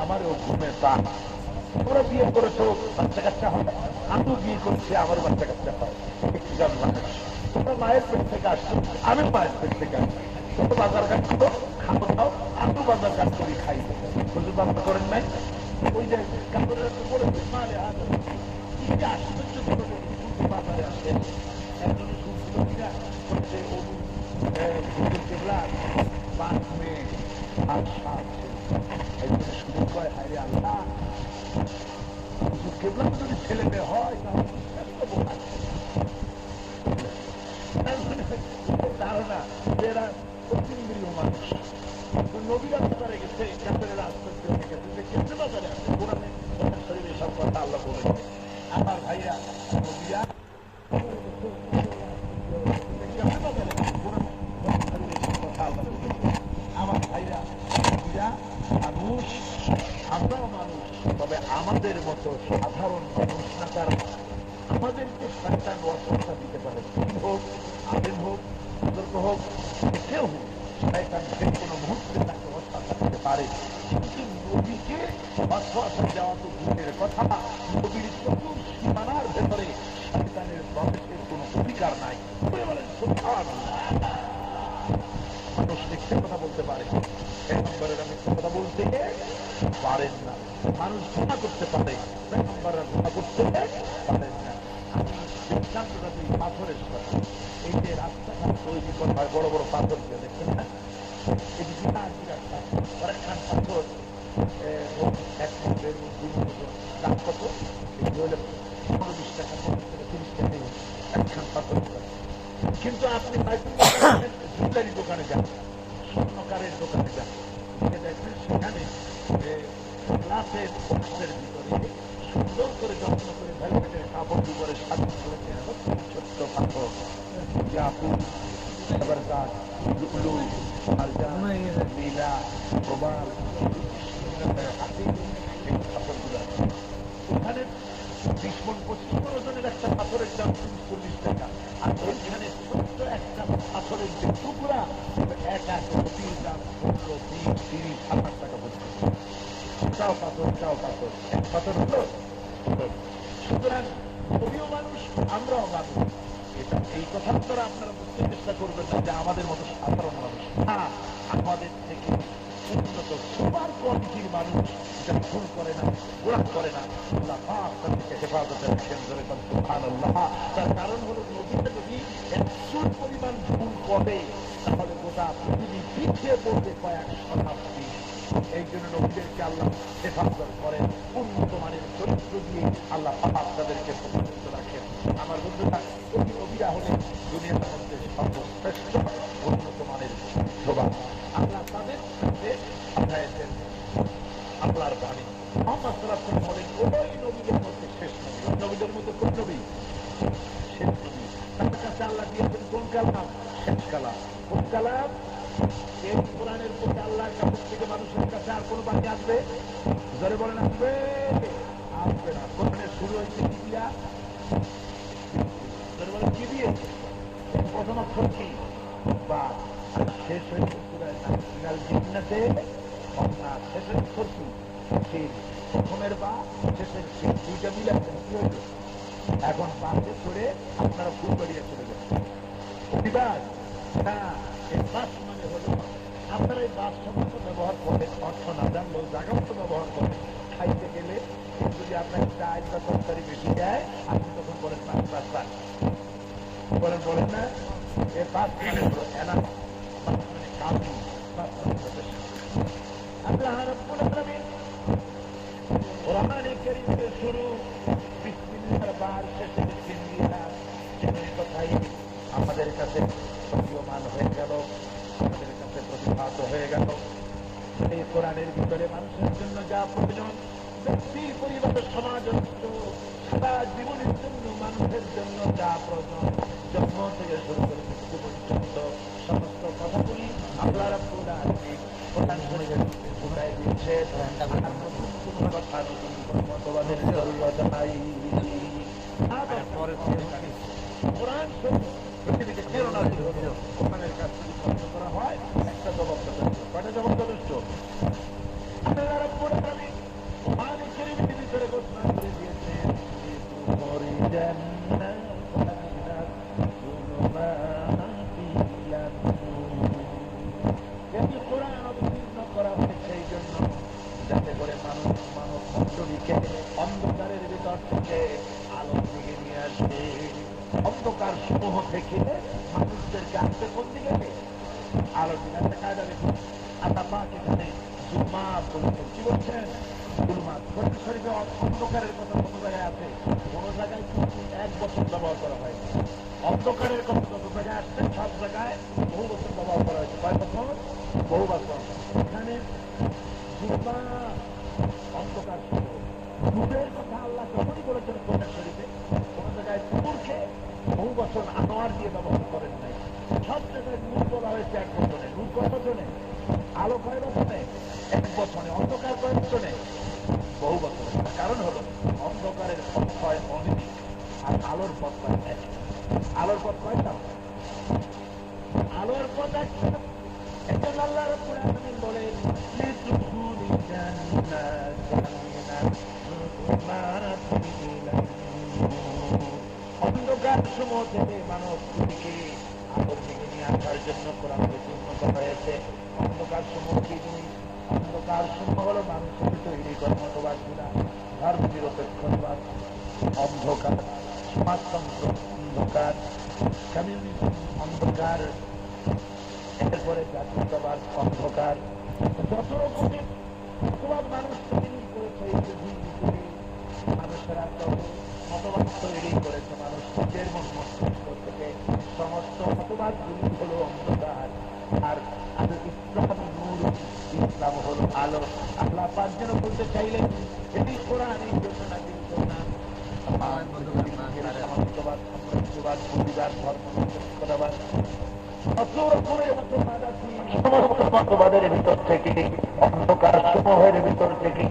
আমারও ঘুমে তা। তোমরা বিয়ে করেছো, বাচ্চা কাচ্চা হবে, আমিও বিয়ে করছি, আমার বাচ্চা কাচ্চা হয়। মানুষ, তোমরা মায়ের পেট থেকে আসছো, আমি মায়ের পেট থেকে আসছি। তোমরা বাজার ঘাট করো, খাবো খাও, আমিও বাজার ঘাট করি, খাই। হুজুর বাবা করেন নাই? ওই যে কাপড়ের করে মারে আশ্চর্য বাজারে আসে একজন যদি ছেলে মেয়ে হয় ধারণা এরা অতিন্দ্রিয় মানুষ। নবীরা বাজারে গেছে, কাপড়ের আশ্চর্য হয়ে গেছে যে কেন্দ্রে বাজারে আসে, কোরআনে শরীরে সব কথা আল্লাহ বলেছে। আমার ভাইয়া নবীরা আমার ভাইরা মানুষ, আমরাও মানুষ, তবে আমাদের মতো সাধারণ মানুষ না, তারা আমাদেরকে শয়তান ওয়াসওয়াসা দিতে পারে। হোক, আলেম হোক, সতর্ক হোক, কেউ হোক, শয়তান যে কোনো মুহূর্তে তাকে ওয়াসওয়াসা দিতে পারে। কিন্তু নবীকে ওয়াসওয়াসা দেওয়া তো দূরের কথা, নবীর চতুর সীমানার ভেতরে শয়তানের প্রবেশের কোনো অধিকার নাই। বলেন সুবহানাল্লাহ। মানুষ মিথ্যে কথা বলতে পারে, পেগম্বরেরা মিথ্যে কথা বলতে পারেন না। মানুষ গুনাহ করতে পারে, পেগম্বররা গুনাহ করতে পারেন না। আমি সিদ্ধান্তটা দিই পাথরের কথা। এই যে রাস্তাঘাট তৈরি করা হয় বড় বড় পাথর দিয়ে, দেখছেন না? এই যে রাস্তা অনেকখান পাথর, এক ফুটের দাম কত? এগুলো হলে 15-20 টাকা, 30 টাকা একখান পাথর। কিন্তু আপনি জুয়েলারি দোকানে যান, স্বর্ণকারের দোকানে যান, দেখবেন সেখানে গ্লাসের বক্সের ভিতরে সুন্দর করে যত্ন করে ভেলভেটের কাপড় উপরে সাজিয়ে করে দেওয়া হচ্ছে ছোট্ট পাথর, ইয়াকুত, জবরদস্ত, লুলু, মারজান, নীলা, প্রবাল, ওখানে 20 মণ 25 মণ ওজনের একটা পাথরের দাম 30-40 টাকা, আর ওইখানে ছোট্ট একটা পাথরের যে টুকরা এক কপির দাম 15-20-30-70 টাকা পর্যন্ত। চাও পাথর এক পাথর হলো। সুতরাং কবিও মানুষ, আমরাও মানুষ। এটা এই কথা দ্বারা আপনারা বুঝতে চেষ্টা করবেন না যে আমাদের মতো সাধারণ মানুষ, হ্যাঁ আমাদের থেকে উন্নত সুপার কোয়ালিটির মানুষ, যারা ভুল করে না, গোড়া করে না, আল্লাহ পাক তাদেরকে হেফাজতে রাখেন। সুবহানাল্লাহ। তার কারণ হলো নবীতে যদি 100 পরিমাণ ভুল করে তাহলে গোটা পৃথিবী পিছিয়ে পড়বে কয়েক শতাব্দী। এই জন্য নবীদেরকে আল্লাহ হেফাজত করেন, উন্নত মানের চরিত্র দিয়ে আল্লাহ পাক তাদেরকে প্রতিষ্ঠিত রাখেন। আমার বন্ধুরা, এই নবীরা হলেন দুনিয়ার মধ্যে সর্বশ্রেষ্ঠ উন্নত মানের শোভা। আল্লাহ তাদের সাথে পাঠাইছেন আল্লাহর বাণী। মুহাম্মদ সাল্লাল্লাহু আলাইহি ওয়াসাল্লাম বলেন, ওই নবীদের মধ্যে শেষ নবী। নবীদের মধ্যে কোন নবী? শেষ নবী। তার কাছে আল্লাহ দিয়েছেন কোন কালাম? শেষ কালাম। কোন কালাম? এই কোরআনের প্রতি আল্লাহর কাছ থেকে মানুষের কাছে আর কোনো বাণী আসবে? জোরে বলেন, আসবে? আসবে না। কোরআনের শুরু হয়েছে কি দিয়া? জোরে বলেন, কি দিয়ে? প্রথম অক্ষর কি? বা। আর শেষ হয়েছে সূরায়ে নাস, মিনাল জিন্নাতে ওয়ান নাস। শেষের অক্ষর কি? সিন। প্রথমের বা, শেষের সিন, দুইটা মিলে কি হইল? এখন বাসে করে আপনারা ফুলবাড়িয়া চলে যাচ্ছেন। প্রতিবাদ না, এই বাস মানে হলো আপনারা এই বাস শব্দ ব্যবহার করেন, অর্থ না জানলেও জায়গা মতো ব্যবহার করেন। খাইতে গেলে যদি আপনাকে চাল বা তরকারি বেশি দেয়, আপনি তখন বলেন বাস বলেন না। এ বাস মানে হলো এনা, বাস মানে কামি, বাস মানে আল্লাহ রাব্বুল আলামিন কোরআনে কারীমের শুরু বিসমিল্লাহর বার, শেষে বিসমিল্লাহ। যেই কথাই আমাদের কাছে সত্যমান হয়ে গেল, আমাদের কাছে প্রতিভাত হয়ে গেল। এই কোরআনের ভিতরে মানুষের জন্য যা প্রয়োজন, ব্যক্তি, পরিবার, সমাজ, সারা জীবনের জন্য মানুষের জন্য যা প্রয়োজন, জন্ম থেকে শুরু করে মৃত্যু পর্যন্ত সমস্ত কথাগুলি আল্লাহ রাব্বুল আলামিন কোরআন শরীফের মধ্যে ফুটাই দিয়েছে। আর নতুন কোন কথা, নতুন কোন মতবাদের জরুরত নাই। কোরআন শরীফ পৃথিবীতে কেন নাযিল হলো? কোরআনের কাজ যদি বন্ধ করা হয়, একটা জবাব যথেষ্ট। কয়টা জবাব যথেষ্ট? আল্লাহ রাব্বুল আলামিন কোরআনে কারীমের ভিতরে ঘোষণা করে দিয়েছেন, কোরআন অবতীর্ণ করা হয়েছে এই জন্য যাতে করে মানব মণ্ডলীকে অন্ধকারের ভিতর থেকে আলোর দিকে নিয়ে আসবে। অন্ধকার সমূহ থেকে মানুষদেরকে আসতে কোন দিকে? আলোর দিকে। একটা কায়দা দেখুন, আল্লাহ পাক এখানে জুলমাত বলেছেন। কি বলছেন? জুলমাত। কোরআন শরীফে অন্ধকারের কথা কত জায়গায় আছে? কোন জায়গায় 1 বছর ব্যবহার করা হয়। অন্ধকারের কথা কত জায়গায় আসছে? সব জায়গায় বহু বছর ব্যবহার করা হয়েছে। কয় বছর? বহু বছর। এখানে জুলমাত, অন্ধকার সমূহ। নূরের কথা আল্লাহ যখনই বলেছেন কোরআন শরীফে, কোন জায়গায় নূরকে বহু বছর আনোয়ার দিয়ে ব্যবহার করেন নাই। সব জায়গায় নূর বলা হয়েছে 1 বছরে। নূর কয় বছরে? আলো কয় বছরে? 1 বছরে। অন্ধকার কয় বছরে? বহু বছরে। কারণ হলো অন্ধকারের পথ হয় অনিমিক, আর আলোর পথ হয় এক। আলোর পথ কয়টা? আলোর পথ একটা। একজন আল্লাহ রাব্বুল আলামিন বলেন, লিতুদখুলিল জান্নাত অন্ধকার সমূহ থেকে মানব জাতিকে আলোর দিকে নিয়ে আসার জন্য কোরআন অবতীর্ণ করা হয়েছে। অন্ধকার সমূহ কি জিনিস? অন্ধকার সমূহ হলো মানুষের তৈরি কর্মতবাদগুলা, ধর্ম নিরপেক্ষবাদ অন্ধকার, সমাজতন্ত্র অন্ধকার, কমিউনিজম অন্ধকার, এরপরে জাতীয়তাবাদ অন্ধকার। যত রকমের মতবাদ মানুষ তৈরি করেছে, এই পৃথিবী করে মানুষেরা তত মতবাদ তৈরি করেছে। মানুষ নিজের মন মস্তিষ্ক থেকে সমস্ত মতবাদগুলি হলো অন্ধকার, আর ইসলাম নূর, ইসলাম হলো আলো। আল্লাহ পাক যেন বলতে চাইলেন এটি কোরআন এই জন্য নাযিল করলাম, সামন্তবাদ, সাম্রাজ্যবাদ, পরিবার, ধর্ম নিরপেক্ষতাবাদ, সমস্ত মতবাদের ভিতর থেকে, অন্ধকার সমূহের ভিতর থেকে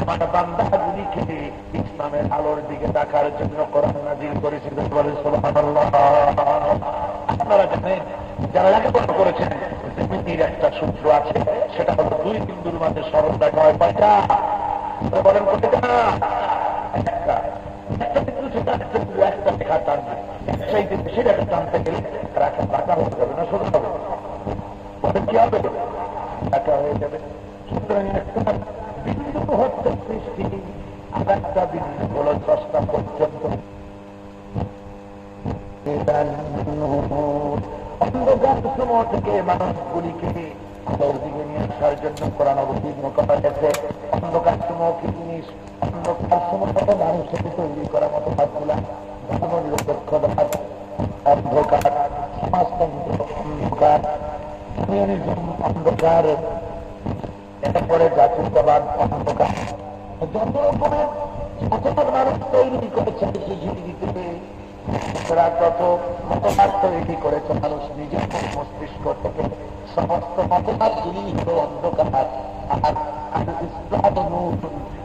আমার বান্দাগুলিকে ইসলামের আলোর দিকে দেখার জন্য কোরআন নাযিল করেছে। সুবহানাল্লাহ। আপনারা জানেন, যারা লেখাপড়া করেছেন, জমির একটা সূত্র আছে, সেটা হলো দুই বিন্দুর মাঝে সরল রেখা হয় কয়টা? বলেন কয়টা? একটা। একটা বিন্দু সেটা একটা রেখা টানবে, সেই দিন সে রেখা টানতে গেলে রাখা বাঁকা হয়ে যাবে না, সোজা হবে। বলেন কি হবে? বাঁকা হয়ে যাবে। সুতরাং একটা বিন্দু হচ্ছে সৃষ্টি, আর একটা বিন্দু হলো স্রষ্টা পর্যন্ত। অন্ধকার সমূহ থেকে মানুষগুলিকে আলোর দিকে নিয়ে আসার জন্য কোরআন অবতীর্ণ করা গেছে। অন্ধকার সমূহ কি জিনিস? অন্ধকার সমূহ মানুষের তৈরি করা মতো ভাবগুলা, ধর্ম নিরপেক্ষতাবাদ অন্ধকার, সমাজতন্ত্র অন্ধকার, কমিউনিজম অন্ধকার, এরপরে জাতীয়তাবাদ অন্ধকার, যত রকমের সচেতন মানুষ তৈরি করেছে পৃথিবীতে, তারা তত মতবাদ তৈরি করেছে মানুষ নিজের মস্তিষ্ক থেকে। সমস্ত মতবাদগুলি হল অন্ধকার, আর ইসলাম নূর,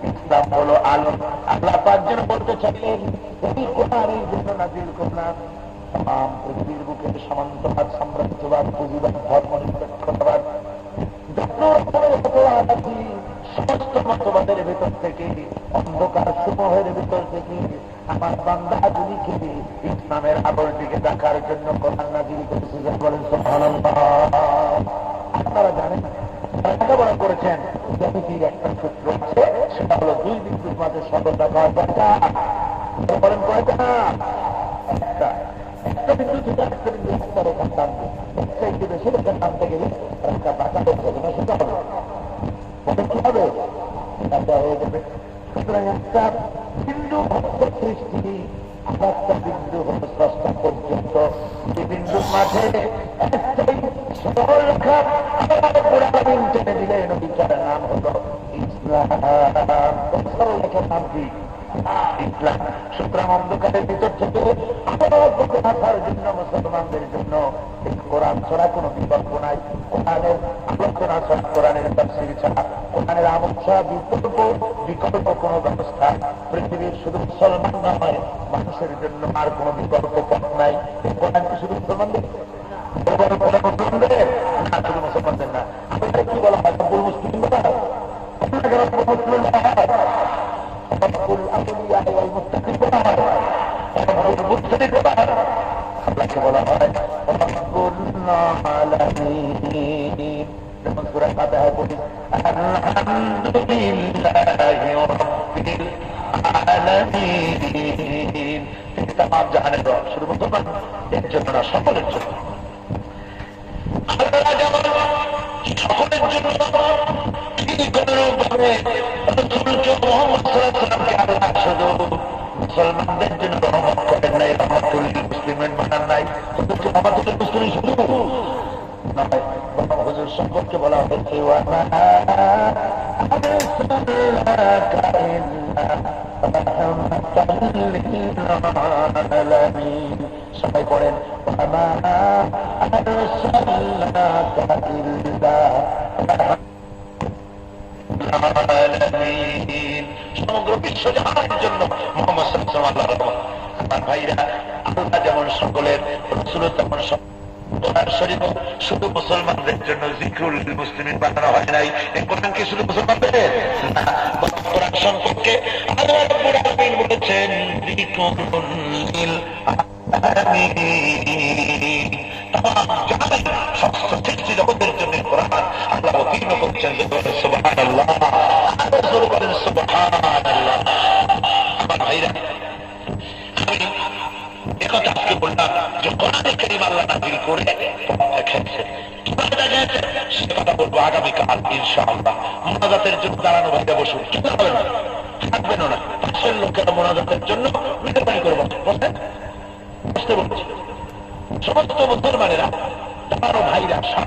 ইসলাম হলো আলো। আল্লাহ পাক যেন বলতে চাইলেন এই কোরআন এই জন্য নাযিল করলাম, তাম পৃথিবীর বুকে সামন্তবাদ, সাম্রাজ্যবাদ, পুঁজিবাদ, ধর্ম নিরপেক্ষতাবাদ, যত রকমের মতবাদ আছে, সমস্ত মতবাদের ভেতর থেকে, অন্ধকার সমূহের ভেতর থেকে আমার বান্দাগুলিকে ইসলামের আলোর দিকে দেখার জন্য কোরআন নাযিল করেছে। বলেন সুবহানাল্লাহ। আপনারা জানেন, লেখাপড়া করেছেন, জ্যামিতির একটা সূত্র আছে, সেটা হলো দুই বিন্দুর মাঝে সরল রেখা হয় কয়টা? বলেন কয়টা? একটা। একটা বিন্দু থেকে একটা বিন্দু একটা রেখা টানবে, সেই বেশি রেখা টানতে গেলে একটা বাঁকা হয়ে যাবে না, সেটা হবে। বলেন কি হবে? বাঁকা হয়ে যাবে। সুতরাং একটা বিন্দু হচ্ছে সৃষ্টি, আর একটা বিন্দু হল স্রষ্টা পর্যন্ত। এই বিন্দুর মাঝে একটাই সরল রেখা পুরাতন টেনে দিলে নদীটার নাম হলো ইসলাম। সরল রেখার নাম কি? ইসলাম। সুতরাং অন্ধকারের ভিতর থেকে আসার জন্য মুসলমানদের জন্য কোরআন ছাড়া কোনো বিকল্প নাই। কোরআনের আলোচনা ছাড়া, কোরআনের তাফসীর ছাড়া, কোরআনের আমল ছাড়া বিকল্প কোনো ব্যবস্থা পৃথিবীর শুধু মুসলমান নয়, মানুষের জন্য আর কোনো বিকল্প পথ নাই। কোরআন কি শুধু মুসলমানদের? মুসলমানদের না, শুধু মুসলমানদের না। আমাদের কি বলা হয়? সবুল মুসলিম বলা হয়, মুসলিম বলা হয়, রব্বুল আউলিয়া ওয়াল মুত্তাকিন বলা হয়, রব্বুল মুত্তাকিন বলা হয়, আল্লাহকে বলা হয় রব্বুল আলামিন। যেমন সূরা ফাতিহা পড়ি, আলহামদুলিল্লাহি রাব্বিল আলামিন। তামাম জাহানের রব, শুধু মুসলমানদের জন্য না, সকলের জন্য। আল্লাহ যেমন সকলের জন্য ঠিক অনুরূপভাবে রাসূলকে মুহাম্মদ সাল্লাল্লাহু আলাইহি ওয়াসাল্লামকে আল্লাহ শুধু মুসলমানদের জন্য রহমত করেন নাই, রহমাতুল লিল মুসলিমিন বানান নাই। রহমাতুল মুসলিমিন শুধু নয়, বরং হুজুর সম্পর্কে বলা হয়েছে ওয়া মা আরসালনাকা ইল্লা রাহমাতাল লিল আলামিন। সবাই পড়েন ওয়া মা আরসালনাকা ইল্লা সমগ্র বিশ্ব জাহানের জন্য মুহাম্মদ সাল্লাল্লাহু আলাইহি ওয়াসাল্লাম। আমার ভাইরা, আল্লাহ যেমন সকলের, রাসূল তেমন কোরআন শরীফ শুধু মুসলমানদের জন্য যিকরুল লিল মুসলিমিন বানানো হয় নাই। এই কোরআন কি শুধু মুসলমানদের? কোরআন সম্পর্কে আল্লাহ রাব্বুল আলামিন বলেছেন যিকরুল লিল আলামিন। তামাম জাহানের সমস্ত সৃষ্টি জগতের জন্য কোরআন আল্লাহ অবতীর্ণ করছেন। সুবহানাল্লাহ, বলেন সুবহানাল্লাহ। আমার ভাইরা, আমি একথা আজকে বললাম যে কোরআনে কারীম আল্লাহ নাযিল করে দেখাচ্ছে, কিভাবে দেখাচ্ছে সে কথা বলবো আগামীকাল ইনশাআল্লাহ। মোনাজাতের জন্য দাঁড়ানো ভাইরা বসুন, কি হবে না, থাকবেন না, পাশের লোকেরা মোনাজাতের জন্য মেহরবানি করে বসেন, বসতে বলছি। সমস্ত মুসলমানেরা, তারও ভাইরা সব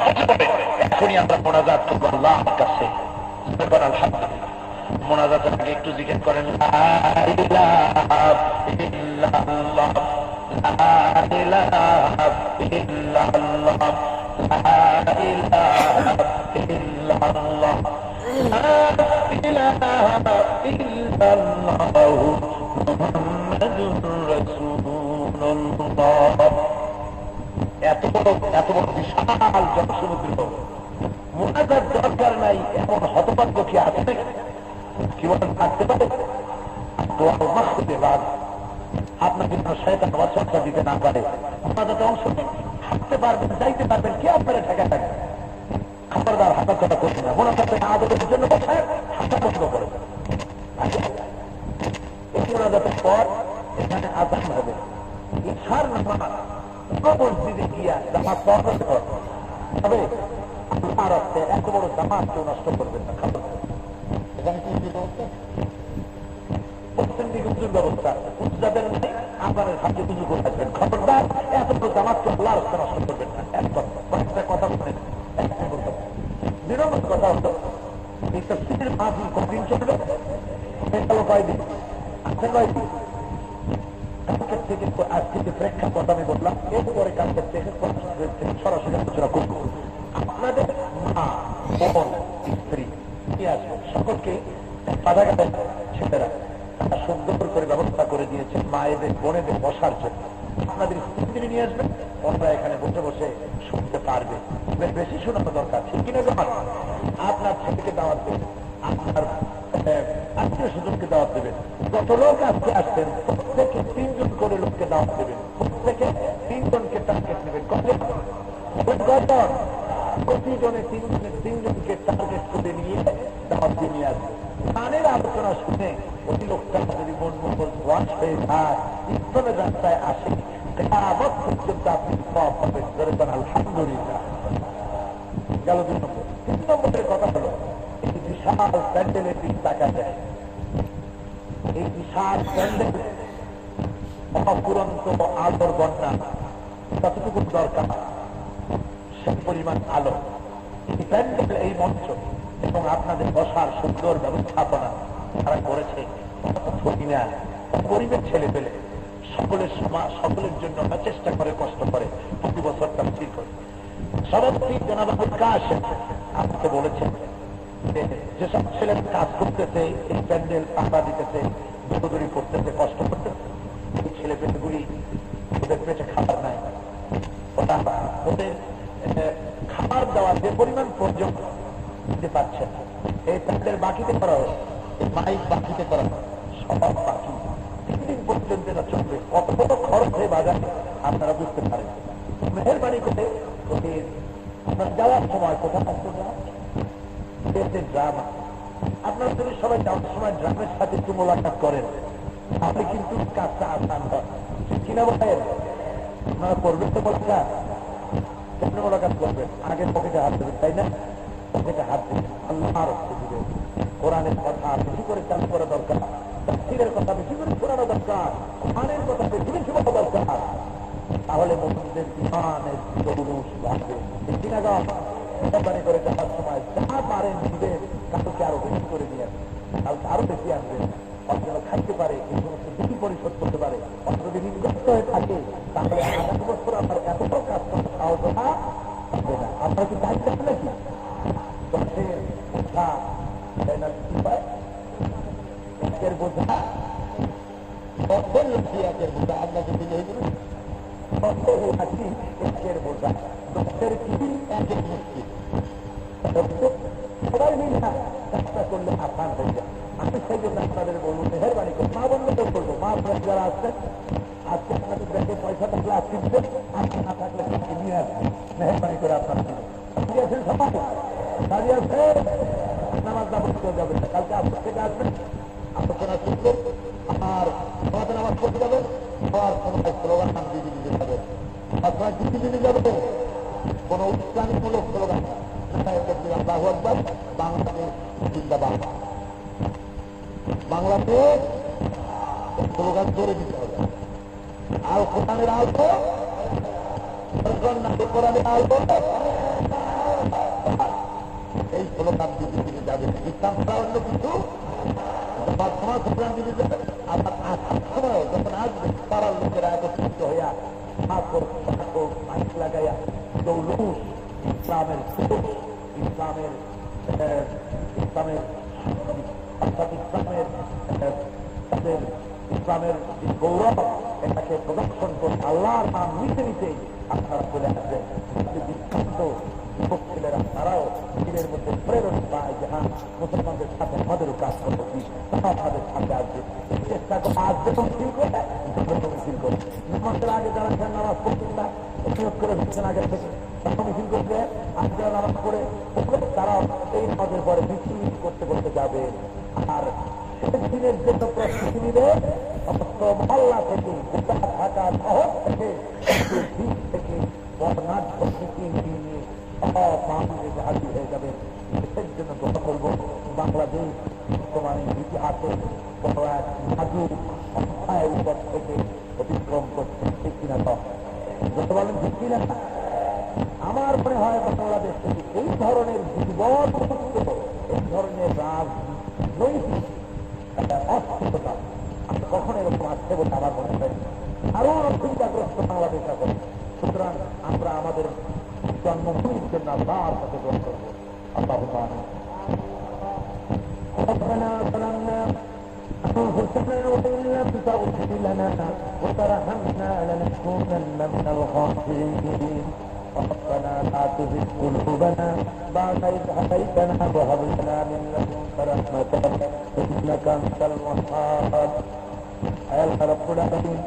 বসে পড়ে এখনই আমরা মোনাজাত করবো আল্লাহর কাছে। আলহামদুলিল্লাহ, মোনাজাতের আগে একটু জিজ্ঞেস করেন লা ইলাহা ইল্লাল্লাহ, লা ইলাহা ইল্লাল্লাহ, লা ইলাহা ইল্লাল্লাহ, লা ইলাহা ইল্লাল্লাহ, মুহাম্মাদুর রাসূলুল্লাহ। এত বড় বিশাল জনসমুদ্র, মোনাজাত দরকার নাই এমন হতভাগ্য কি আছে নাকি? কি বলেন, থাকতে পারে? আপনাকে শয়তান ওয়াসওয়াসা দিতে না পারে, মোনাজাতে অংশ নেন, হাঁটতে পারবেন, যাইতে পারবেন, কে আপনারা ঠেকা থাকে? খবরদার হাঁটার কথা করবেন না। মোনাজাতে আদরের জন্য বসায়, হাঁটা বন্ধ করে। এই মোনাজাতের পর এখানে আযান হবে, ইশার নামাজ মসজিদে গিয়া জামাত পড়াতে হবে। তবে আল্লাহর রাস্তে এত বড় জামাত কেউ নষ্ট করবেন না। খবর এখানে কি ব্যবস্থা? পশ্চিম দিকে উজুর ব্যবস্থা, উজ্জাদের নেই, আপনাদের হাতে উজু করে আসবেন। খবরদার এত বড় জামাতকে আল্লাহর রাস্তে নষ্ট করবেন না। একদম কয়েকটা কথা বলেন। দুই নম্বর কথা হলো, এই তাফসীরের মাহফিল কতদিন চলবে? কয়দিন আছে? কয়দিন? কালকের থেকে আজ থেকে প্রেক্ষাপট আমি বললাম, এরপরে কালকের থেকে সরাসরি আলোচনা করবো। আপনাদের মা, বোন, স্ত্রী কি আসবেন, সকলকে বাধা ঘাটের ছেলেরা তারা সুন্দর করে ব্যবস্থা করে দিয়েছেন মায়েদের বোনেদের বসার জন্য। আপনাদের স্ত্রী নিয়ে আসবেন, ওরা এখানে বসে বসে শুনতে পারবে। বেশি শোনানো দরকার, ঠিক কিনা? আপনার ছেলেকে দাওয়াত দেবেন, আপনার আত্মীয় স্বজনকে দাওয়াত দেবেন। যত লোক আজকে আসছেন প্রত্যেকে 3 জন করে লোককে দাওয়াত দেবেন, প্রত্যেকে 3 জনকে টার্গেট নেবেন। কতজন? প্রতিজনে 3 জনকে টার্গেট করে নিয়ে দাওয়াত নিয়ে আসবেন। গানের আলোচনা শুনে ওই লোকটা যদি মন মঙ্গল ওয়াশ হয়ে যায়, ইসলামের রাস্তায় আসে, কিয়ামত পর্যন্ত আপনি সব পাবেন। আলহামদুলিল্লাহ। গেল 2 নম্বর। 3 নম্বরের কথা হলো, এই বিশাল প্যান্ডেলের দিক তাকা যায়। এই বিশাল প্যান্ডেল অপুরন্ত আলোর বন্যা, কতটুকু দরকার সে পরিমাণ আলো এই প্যান্ডেল, এই মঞ্চ এবং আপনাদের বসার সুন্দর ব্যবস্থাপনা তারা করেছে। গরিবের ছেলে পেলে সকলের জন্য চেষ্টা করে, কষ্ট করে, প্রতি বছর তাফসীর করে। সভাপতি জনাব আবুল কাশেম আমাকে বলেছেন যেসব ছেলের কাজ করতেছে, এই প্যান্ডেল পাতা দিতেছে, দৌড়দৌড়ি করতেছে, কষ্ট করতেছে, এই ছেলে পেলেগুলি ওদের পেটে খাবার নাই, ওদের খাবার দেওয়ার যে পরিমাণ পর্যন্ত দিতে পারছে না। এই প্যান্ডেল বাকিতে করা হয়, মাইক বাকিতে করা হয়, সব বাকি 3 দিন পর্যন্ত এটা চলবে। কত কত খরচ হয়ে বাজারে আপনারা বুঝতে পারেন। মেহেরবানি করে ওদের আপনার যাওয়ার সময় কোথাও আসতে ড্রাম, আপনারা যদি সবাই যাওয়ার সময় ড্রামের সাথে একটু মোলাকাত করেন, তাহলে কিন্তু কাজটা আসান হয়। কিনা বলেন? আপনারা করবেন তো মোলাকাত? কেমন মোলাকাত করবেন? আগে পকেটে হাত দেবেন, তাই না? পকেটে হাত দেবেন, আল্লাহর রাস্তায় দিবেন। কোরআনের কথা বেশি করে চালু করা দরকার, তাফসীরের কথা বেশি করে শোনানো দরকার, কোরআনের কথা বেশি বেশি বলা দরকার। তাহলে মুমিনদের ঈমানের জৌলুস বাড়বে। ঠিক না? মেহরবানি করে যাওয়ার সময় যা পারেন দিবেন, কাউকে আরো বেশি করে দিয়ে আসবেন, কাউকে আরো বেশি আসবেন, যেন খাইতে পারে, এই সমস্ত বিল পরিশোধ করতে পারে। যদি ঋণগ্রস্ত হয়ে থাকে, তাহলে আগামী বছর আপনার এত বড় কাজ করতে সাহস হবে না। আপনারা কি দায়িত্ব আছে নাকি? দশের বোঝা কি পায়? একের বোঝা, একের বোঝা আপনাকে দিলে একের বোঝা, 10 কি একের মুশকিল। সবাই মিলে চেষ্টা করলে আসান হয়ে যায়। আমি সেই জন্য আপনাদের বলবো, মেহরবানি করে মা বন্ধ করবো, মা যারা আসছেন আজকে আপনাদের ব্যাংকে পয়সা থাকলে আজকে দিবেন, আজকে না থাকলে নিয়ে আসবেন। মেহরবানি করে আপনারা দিয়েছেন, সবাই দাঁড়িয়ে আছে, নামাজ না পড়তে যাবেন না, কালকে আপনার থেকে আসবেন, আলোচনা শুনবেন, আর সমাজে নামাজ পড়তে যাবেন, হওয়ার সময় স্লোগান নাম দিয়ে দিতে যাবেন। আপনারা কি দিতে যাবেন? কোন ইসলামীমূলক স্লোগান, আল্লাহু আকবার, বাংলাদেশ জিন্দাবাদ, বাংলাদেশ স্লোগান ধরে দিতে হবে। আর কোরআনের আলো এই স্লোগান দিতে দিতে যাবে ইসলাম ছাড়া অন্য কিছু বর্তমান স্লোগান দিতে যাবে। আবার আসার সময়ও যখন আসবে পাড়ার লোকেরা একত্রিত হইয়া মাইক লাগাইয়া জৌলুস ইসলামের সুখ ইসলামের ইসলামের ইসলামের তাদের ইসলামের গৌরব এটাকে প্রদর্শন করে আল্লাহর নাম নিতে নিতে আপনারা চলে আসবেন। বিখ্যাত যুবক ছেলেরা তারাও দিনের মধ্যে প্রেরণ পায় যে হ্যাঁ মুসলমানদের সাথে আমাদেরও কাজ করবো কি তারা আমাদের সাথে আসবে। চেষ্টা করে আজ যখন ফিল করে ফিল করে নামাজের আগে যারা নামাজ পড়ছেন না নিয়োগ করে ফেলছেন আগে থেকে তখন মিছিল করবে। আজ যারা নামাজ পড়ে তারা এই নামাজের পরে মিছিল করতে করতে যাবে। আর দিনের জন্য প্রস্তুতি নিলে সমস্ত মহল্লা থেকে গোটা ঢাকা শহর থেকে দিক থেকে বর্ণাঢ্য মিছিল নিয়ে হাজির হয়ে যাবে। দেশের জন্য দোয়া করবো। বাংলাদেশ বর্তমানে ইতিহাসে বড় এক নাজুক অধ্যায়ের উপর থেকে অতিক্রম করছে ঠিক কিনা যত বলেন ঠিক কিনা। আমার মনে হয় বাংলাদেশ থেকে এই ধরনের জীবন এই ধরনের রাজনৈতিক অস্থিরতা কখন এরকম আসছে বলে আমার মনে হয় আরো অসুবিধাগ্রস্ত বাংলাদেশ আছে। সুতরাং আমরা আমাদের জন্মভূমির জন্য আল্লাহর সাথে গ্রহণ করবো। আল্লাহ ربنا ظلمنا أنفسنا وإن لم تغفر لنا وترحمنا لنكونن من الخاسرين ربنا لا تزغ قلوبنا بعد إذ هديتنا وهب لنا من لدنك رحمة إنك أنت الوهاب يا رب العالمين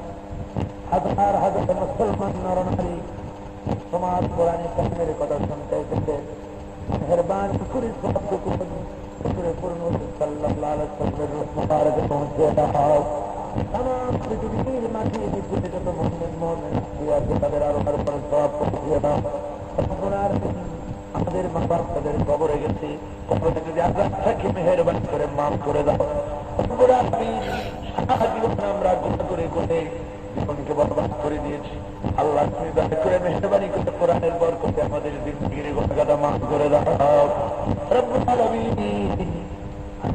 হাজার হাজার মুসলমান নরনারী সমাজ কোরআনে কারিমের কথা শুনতে এসেছে। মেহেরবানি করে সবটুকু সাল্লাল্লাহু আলাইহি ওয়াসাল্লামের মুবারকে পৌঁছে দাও। তামাম পৃথিবীর মাঝে বিপুলে যত মুমিন আছে তাদের আরো পরে সওয়াব পৌঁছে দাও। আমাদের মা বাপ তাদের কবরে গেছে, কবরে যদি আযাব থাকে মেহেরবানি করে মাফ করে দাও। সারা জীবন আমরা গুনাহ করে করে জীবনকে বরবাদ করে দিয়েছি। আল্লাহ তুমি দয়া করে মেহেরবানি করে কোরআনের বরকতে আমাদের জিন্দেগির গুনাহগাদা মাফ করে দাও রব্বুল আলামিন।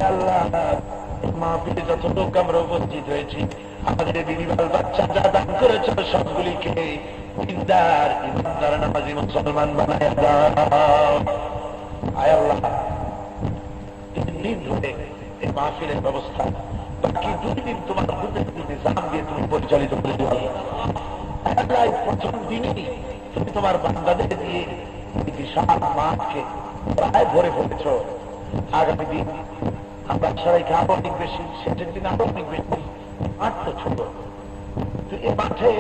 আল্লাহ মাহফিলে যত লোক আমরা উপস্থিত হয়েছি আমাদের বিবিবাল বাচ্চা যা দান করেছে সবগুলিকে দিনদার ইমানদার নামাজি মুসলমান বানায় দাও। আয় আল্লাহ 3 দিন ধরে এই মাহফিলের ব্যবস্থা বাকি 2 দিন তোমার নিজাম দিয়ে তুমি পরিচালিত করে দিও। প্রথম দিনই তুমি তোমার বান্দাদের দিয়ে বিশাল মাঠকে প্রায় ভরে ফেলেছ। আগামী দিন আমরা সবাইকে আরো অনেক বেশি, শেষের দিন আরো অনেক বেশি। মাঠ তো ছোট, তো এই মাঠে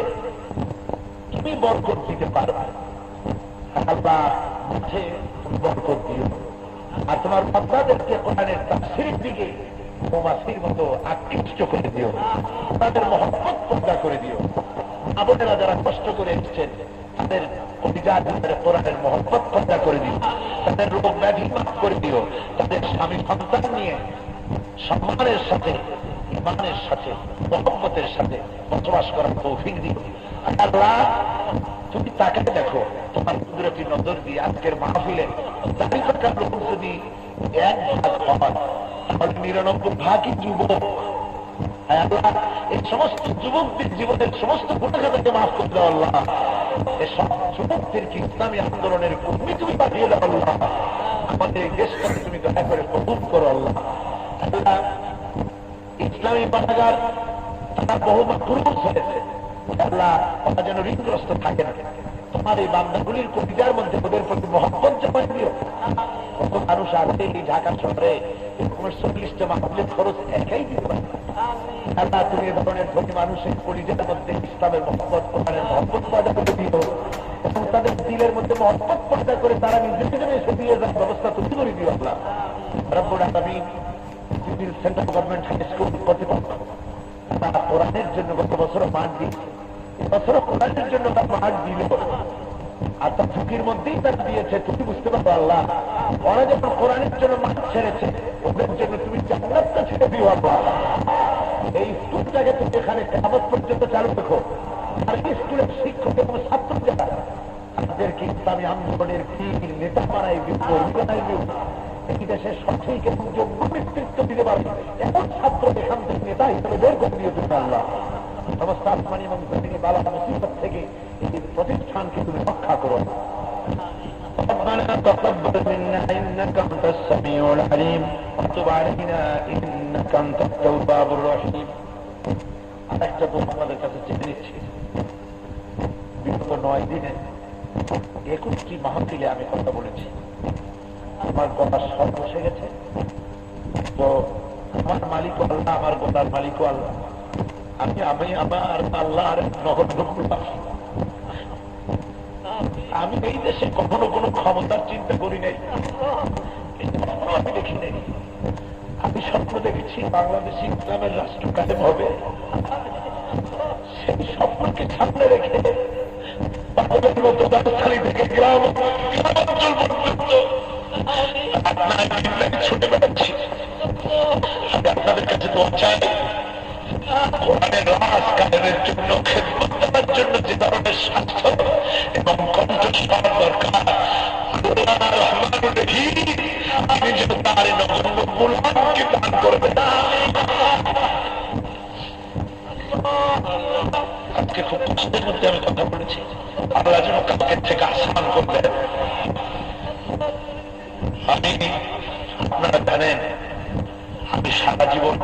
তুমি বরকত দিতে পারবে। আল্লাহ মাঠে তুমি বরকত দিও আর তোমার বান্দাদেরকে কোরআনের তাফসীরের দিকে মৌমাছির মতো আকৃষ্ট করে দিও, তাদের মহব্বত পয়দা করে দিও। আপনারা যারা কষ্ট করে এসেছেন তাদের অভিযান কোরআনের মহব্বত পয়দা করে দিও, তাদের রোগ ব্যাধি মাফ করে দিও, তাদের স্বামী সন্তান নিয়ে সম্মানের সাথে ইমানের সাথে মহব্বতের সাথে বসবাস করার তৌফিক দিও। আল্লাহ তুমি তাকে দেখো তোমার কুদরতি নজর দিয়ে আজকের মাহফিলে 4 লোক যদি 1 ভাগ হয় তাহলে 99 ভাগই যুবক। আল্লাহ এই সমস্ত যুবকদের জীবনের সমস্ত গুনাহকে মাফ করে দাও আল্লাহ। এই সব যুবকদেরকে ইসলামী আন্দোলনের কর্মী তুমি পাঠিয়ে দাও আল্লাহ। আমাদের এই দেশটাকে তুমি দয়া করে কবুল করো আল্লাহ। আল্লাহ ইসলামী পাঠাগার তারা বহু পুরুষ হয়েছে আল্লাহ, ওরা যেন ঋণগ্রস্ত থাকে না। তোমার এই বান্দাগুলির কবিতার মধ্যে ওদের প্রতি মহব্বত জমা দিও। কত মানুষ আছে এই ঢাকা শহরে 40টা মাহফিলের খরচ একাই দিতে পারে। আল্লাহ তুমি এ ধরনের ধনী মানুষের পরিচয়ের মধ্যে ইসলামের মহব্বত কোরআনের মহব্বত পয়দা করে দিও এবং তাদের দিলের মধ্যে মহব্বত পয়দা করে তারা নিজেকে যেন এসে দিয়ে যাওয়ার ব্যবস্থা তুমি করে দিও আল্লাহ রব্বুল আলামিন। সেন্ট্রাল গভর্নমেন্ট হাই স্কুল কর্তৃপক্ষ তারা কোরআনের জন্য গত বছর মাঠ দিয়েছে, এবছর কোরআনের জন্য তার মাঠ দিল আর তার ঝুঁকির মধ্যেই তারা দিয়েছে। তুমি বুঝতে পারবো আল্লাহ, ওরা যখন কোরআনের জন্য মাঠ ছেড়েছে ওদের জন্য তুমি জান্নাতটা ছেড়ে দিও আল্লাহ। এই স্কুলটাকে তুমি এখানে কিয়ামত পর্যন্ত চালু রেখো আর এই স্কুলের শিক্ষক এবং ছাত্র যারা তাদেরকে ইসলামী আন্দোলনের কি নেতা বানাইবে, কর্মী বানাইবে, এই দেশের সঠিক এবং যোগ্য নেতৃত্ব দিতে পারবে এমন ছাত্র এখান থেকে নেতা হিসেবে বের করে দিয়ে তুমি আল্লাহ সমস্ত আসমানি এবং জমিনি বালা মুসিবত থেকে এই প্রতিষ্ঠানকে তুমি রক্ষা করো। ربنا تقبل منا انك انت السميع العليم وتب علينا انك انت التواب الرحيم। আরেকটা তো আমাদের কাছে চেয়ে নিচ্ছি, বিগত 9 দিনে 21টি মাহফিলে আমি কথা বলেছি, আমার গলার স্বর বসে গেছে। তো আমার মালিক আল্লাহ, আমার গলার মালিক আল্লাহ, আমি আমার আল্লাহর নগণ্য গোলাম। আমি এই দেশে কখনো কোনো ক্ষমতার চিন্তা করি নাই, আমি দেখি নাই। আমি স্বপ্ন দেখেছি বাংলাদেশে ইসলামের রাষ্ট্র কায়েম হবে। সেই স্বপ্নকে সামনে রেখে পাগলের মতো রাজধানী থেকে গ্রাম অঞ্চল পর্যন্ত ছুটে বেড়াচ্ছি। আমি আপনাদের কাছে দোয়া চাই, কোরআনের রাজ কায়েমের জন্য, খেদমত দেওয়ার জন্য যে ধরনের স্বাস্থ্য এবং কণ্ঠস্বর দরকার, আল্লাহ রহমানুর রহিম তিনি যেন তার নগণ্য গোলামকে দান করবেন। আজকে খুব কষ্টের মধ্যে আমি কথা বলেছি, আল্লাহ যেন কালকের থেকে আসান করবেন। আমি আপনারা জানেন, আমি সারা জীবন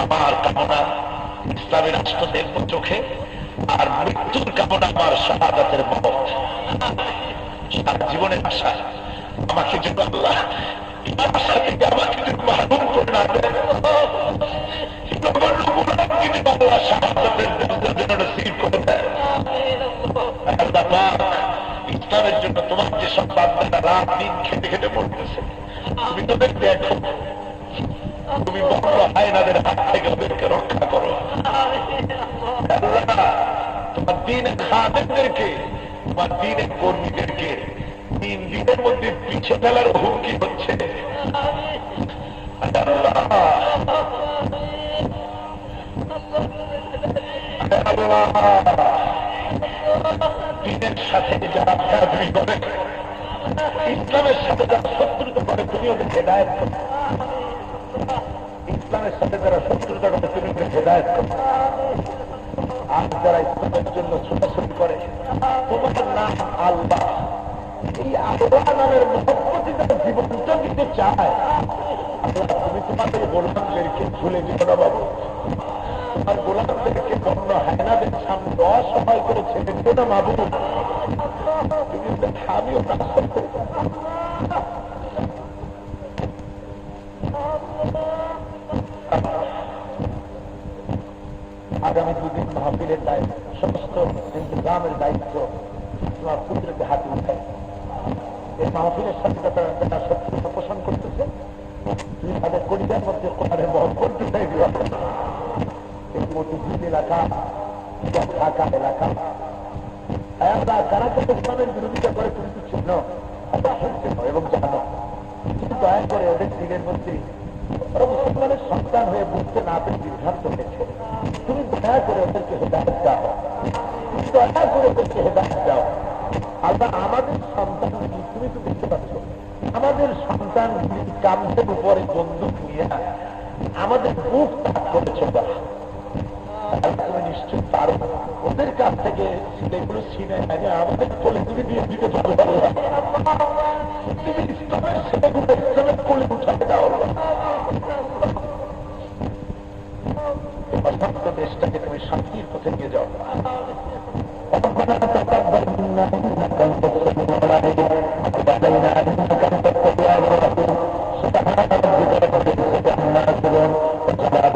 আমার কামনা ইসলামী রাষ্ট্র দেখব চোখে, আর মৃত্যুর কামনা আমার শাহাদাতের মত। সারা জীবনের আশা আমাকে যেন আল্লাহ আশা থেকে আমাকে যেন মাহরুম করে না দেন, আল্লাহ শাহাদাতের যেন নসিব করে দেন। ইসলামের জন্য তোমার যে সব বান্দারা রাত দিন খেটে খেটে পড়তেছে, তুমি তোদের দেখো, তুমি বড় হায়নাদের হাত থেকে ওদেরকে রক্ষা করো। তোমার দিনের খাদেমদেরকে, তোমার দিনের কর্মীদেরকে 3 দিনের মধ্যে পিছিয়ে ফেলার হুমকি হচ্ছে। দিনের সাথে যারা ভেদাভেদি করে, ইসলামের সাথে যারা শত্রুতা করে, তুমি ওদের হেদায়েত করো। ইসলামের সাথে যারা শত্রুতা করে, তুমি ওদের হেদায়েত করো। আর যারা ইসলামের জন্য ছোটাছুটি করে, তোমার নাম আল্লাহ, এই আল্লাহ নামের মহব্বতে যারা জীবনটা দিতে চায়, আল্লাহ তুমি তোমাদের গোলামদেরকে ভুলে দিও না বাবু। তোমার গোলামদেরকে অন্য হায়নাদের সামনে অসহায় করে ছেড়ে দিও না বাবু। তুমি আমিও কাজ করতে আগামী 2 দিন মাহফিলের দায়িত্ব, সমস্ত ইন্তজামের দায়িত্ব তোমার পুত্রকে হাতে উঠায়। এই মাহফিলের সাথে তারা শত্রুতা পোষণ করতেছে, তুমি তাদের কলিজার মধ্যে কোরআনের মহব্বত ঢুকাই দিও। এই মতিঝিল এলাকা, ঢাকা এলাকা, আমরা কারা কারা ইসলামের বিরোধিতা করে তুমি তো চিহ্ন এবং জানো, কিন্তু দয়া করে ওদের দিনের মধ্যে ওরা মুসলমানের সন্তান হয়ে বুঝতে না পেরে বিভ্রান্ত হয়েছে। তুমি দয়া করে ওদেরকে হেদায়েত দাও, তুমি দয়া করে ওদেরকে হেদায়েত দাও। আল্লাহ আমাদের সন্তান, তুমি তো দেখতে পাচ্ছ, আমাদের সন্তান কামদের উপরে বন্দুক নিয়ে আমাদের বুক তাক করেছে। তুমি নিশ্চয় পারো ওদের কাছ থেকে সেগুলো ছিনে আগে আমাদের কোলে তুমি দিয়ে দিতে পারবে। তুমি ইসলামের সেগুলো ইসলামের কোলে উঠাতে দাও। অশান্ত দেশটাকে তুমি শান্তির পথে নিয়ে যাও। ربنا تقبل منا انك انت السميع العليم وتب علينا انك انت التواب الرحيم سبحان ربك رب العزه عما يصفون وسلام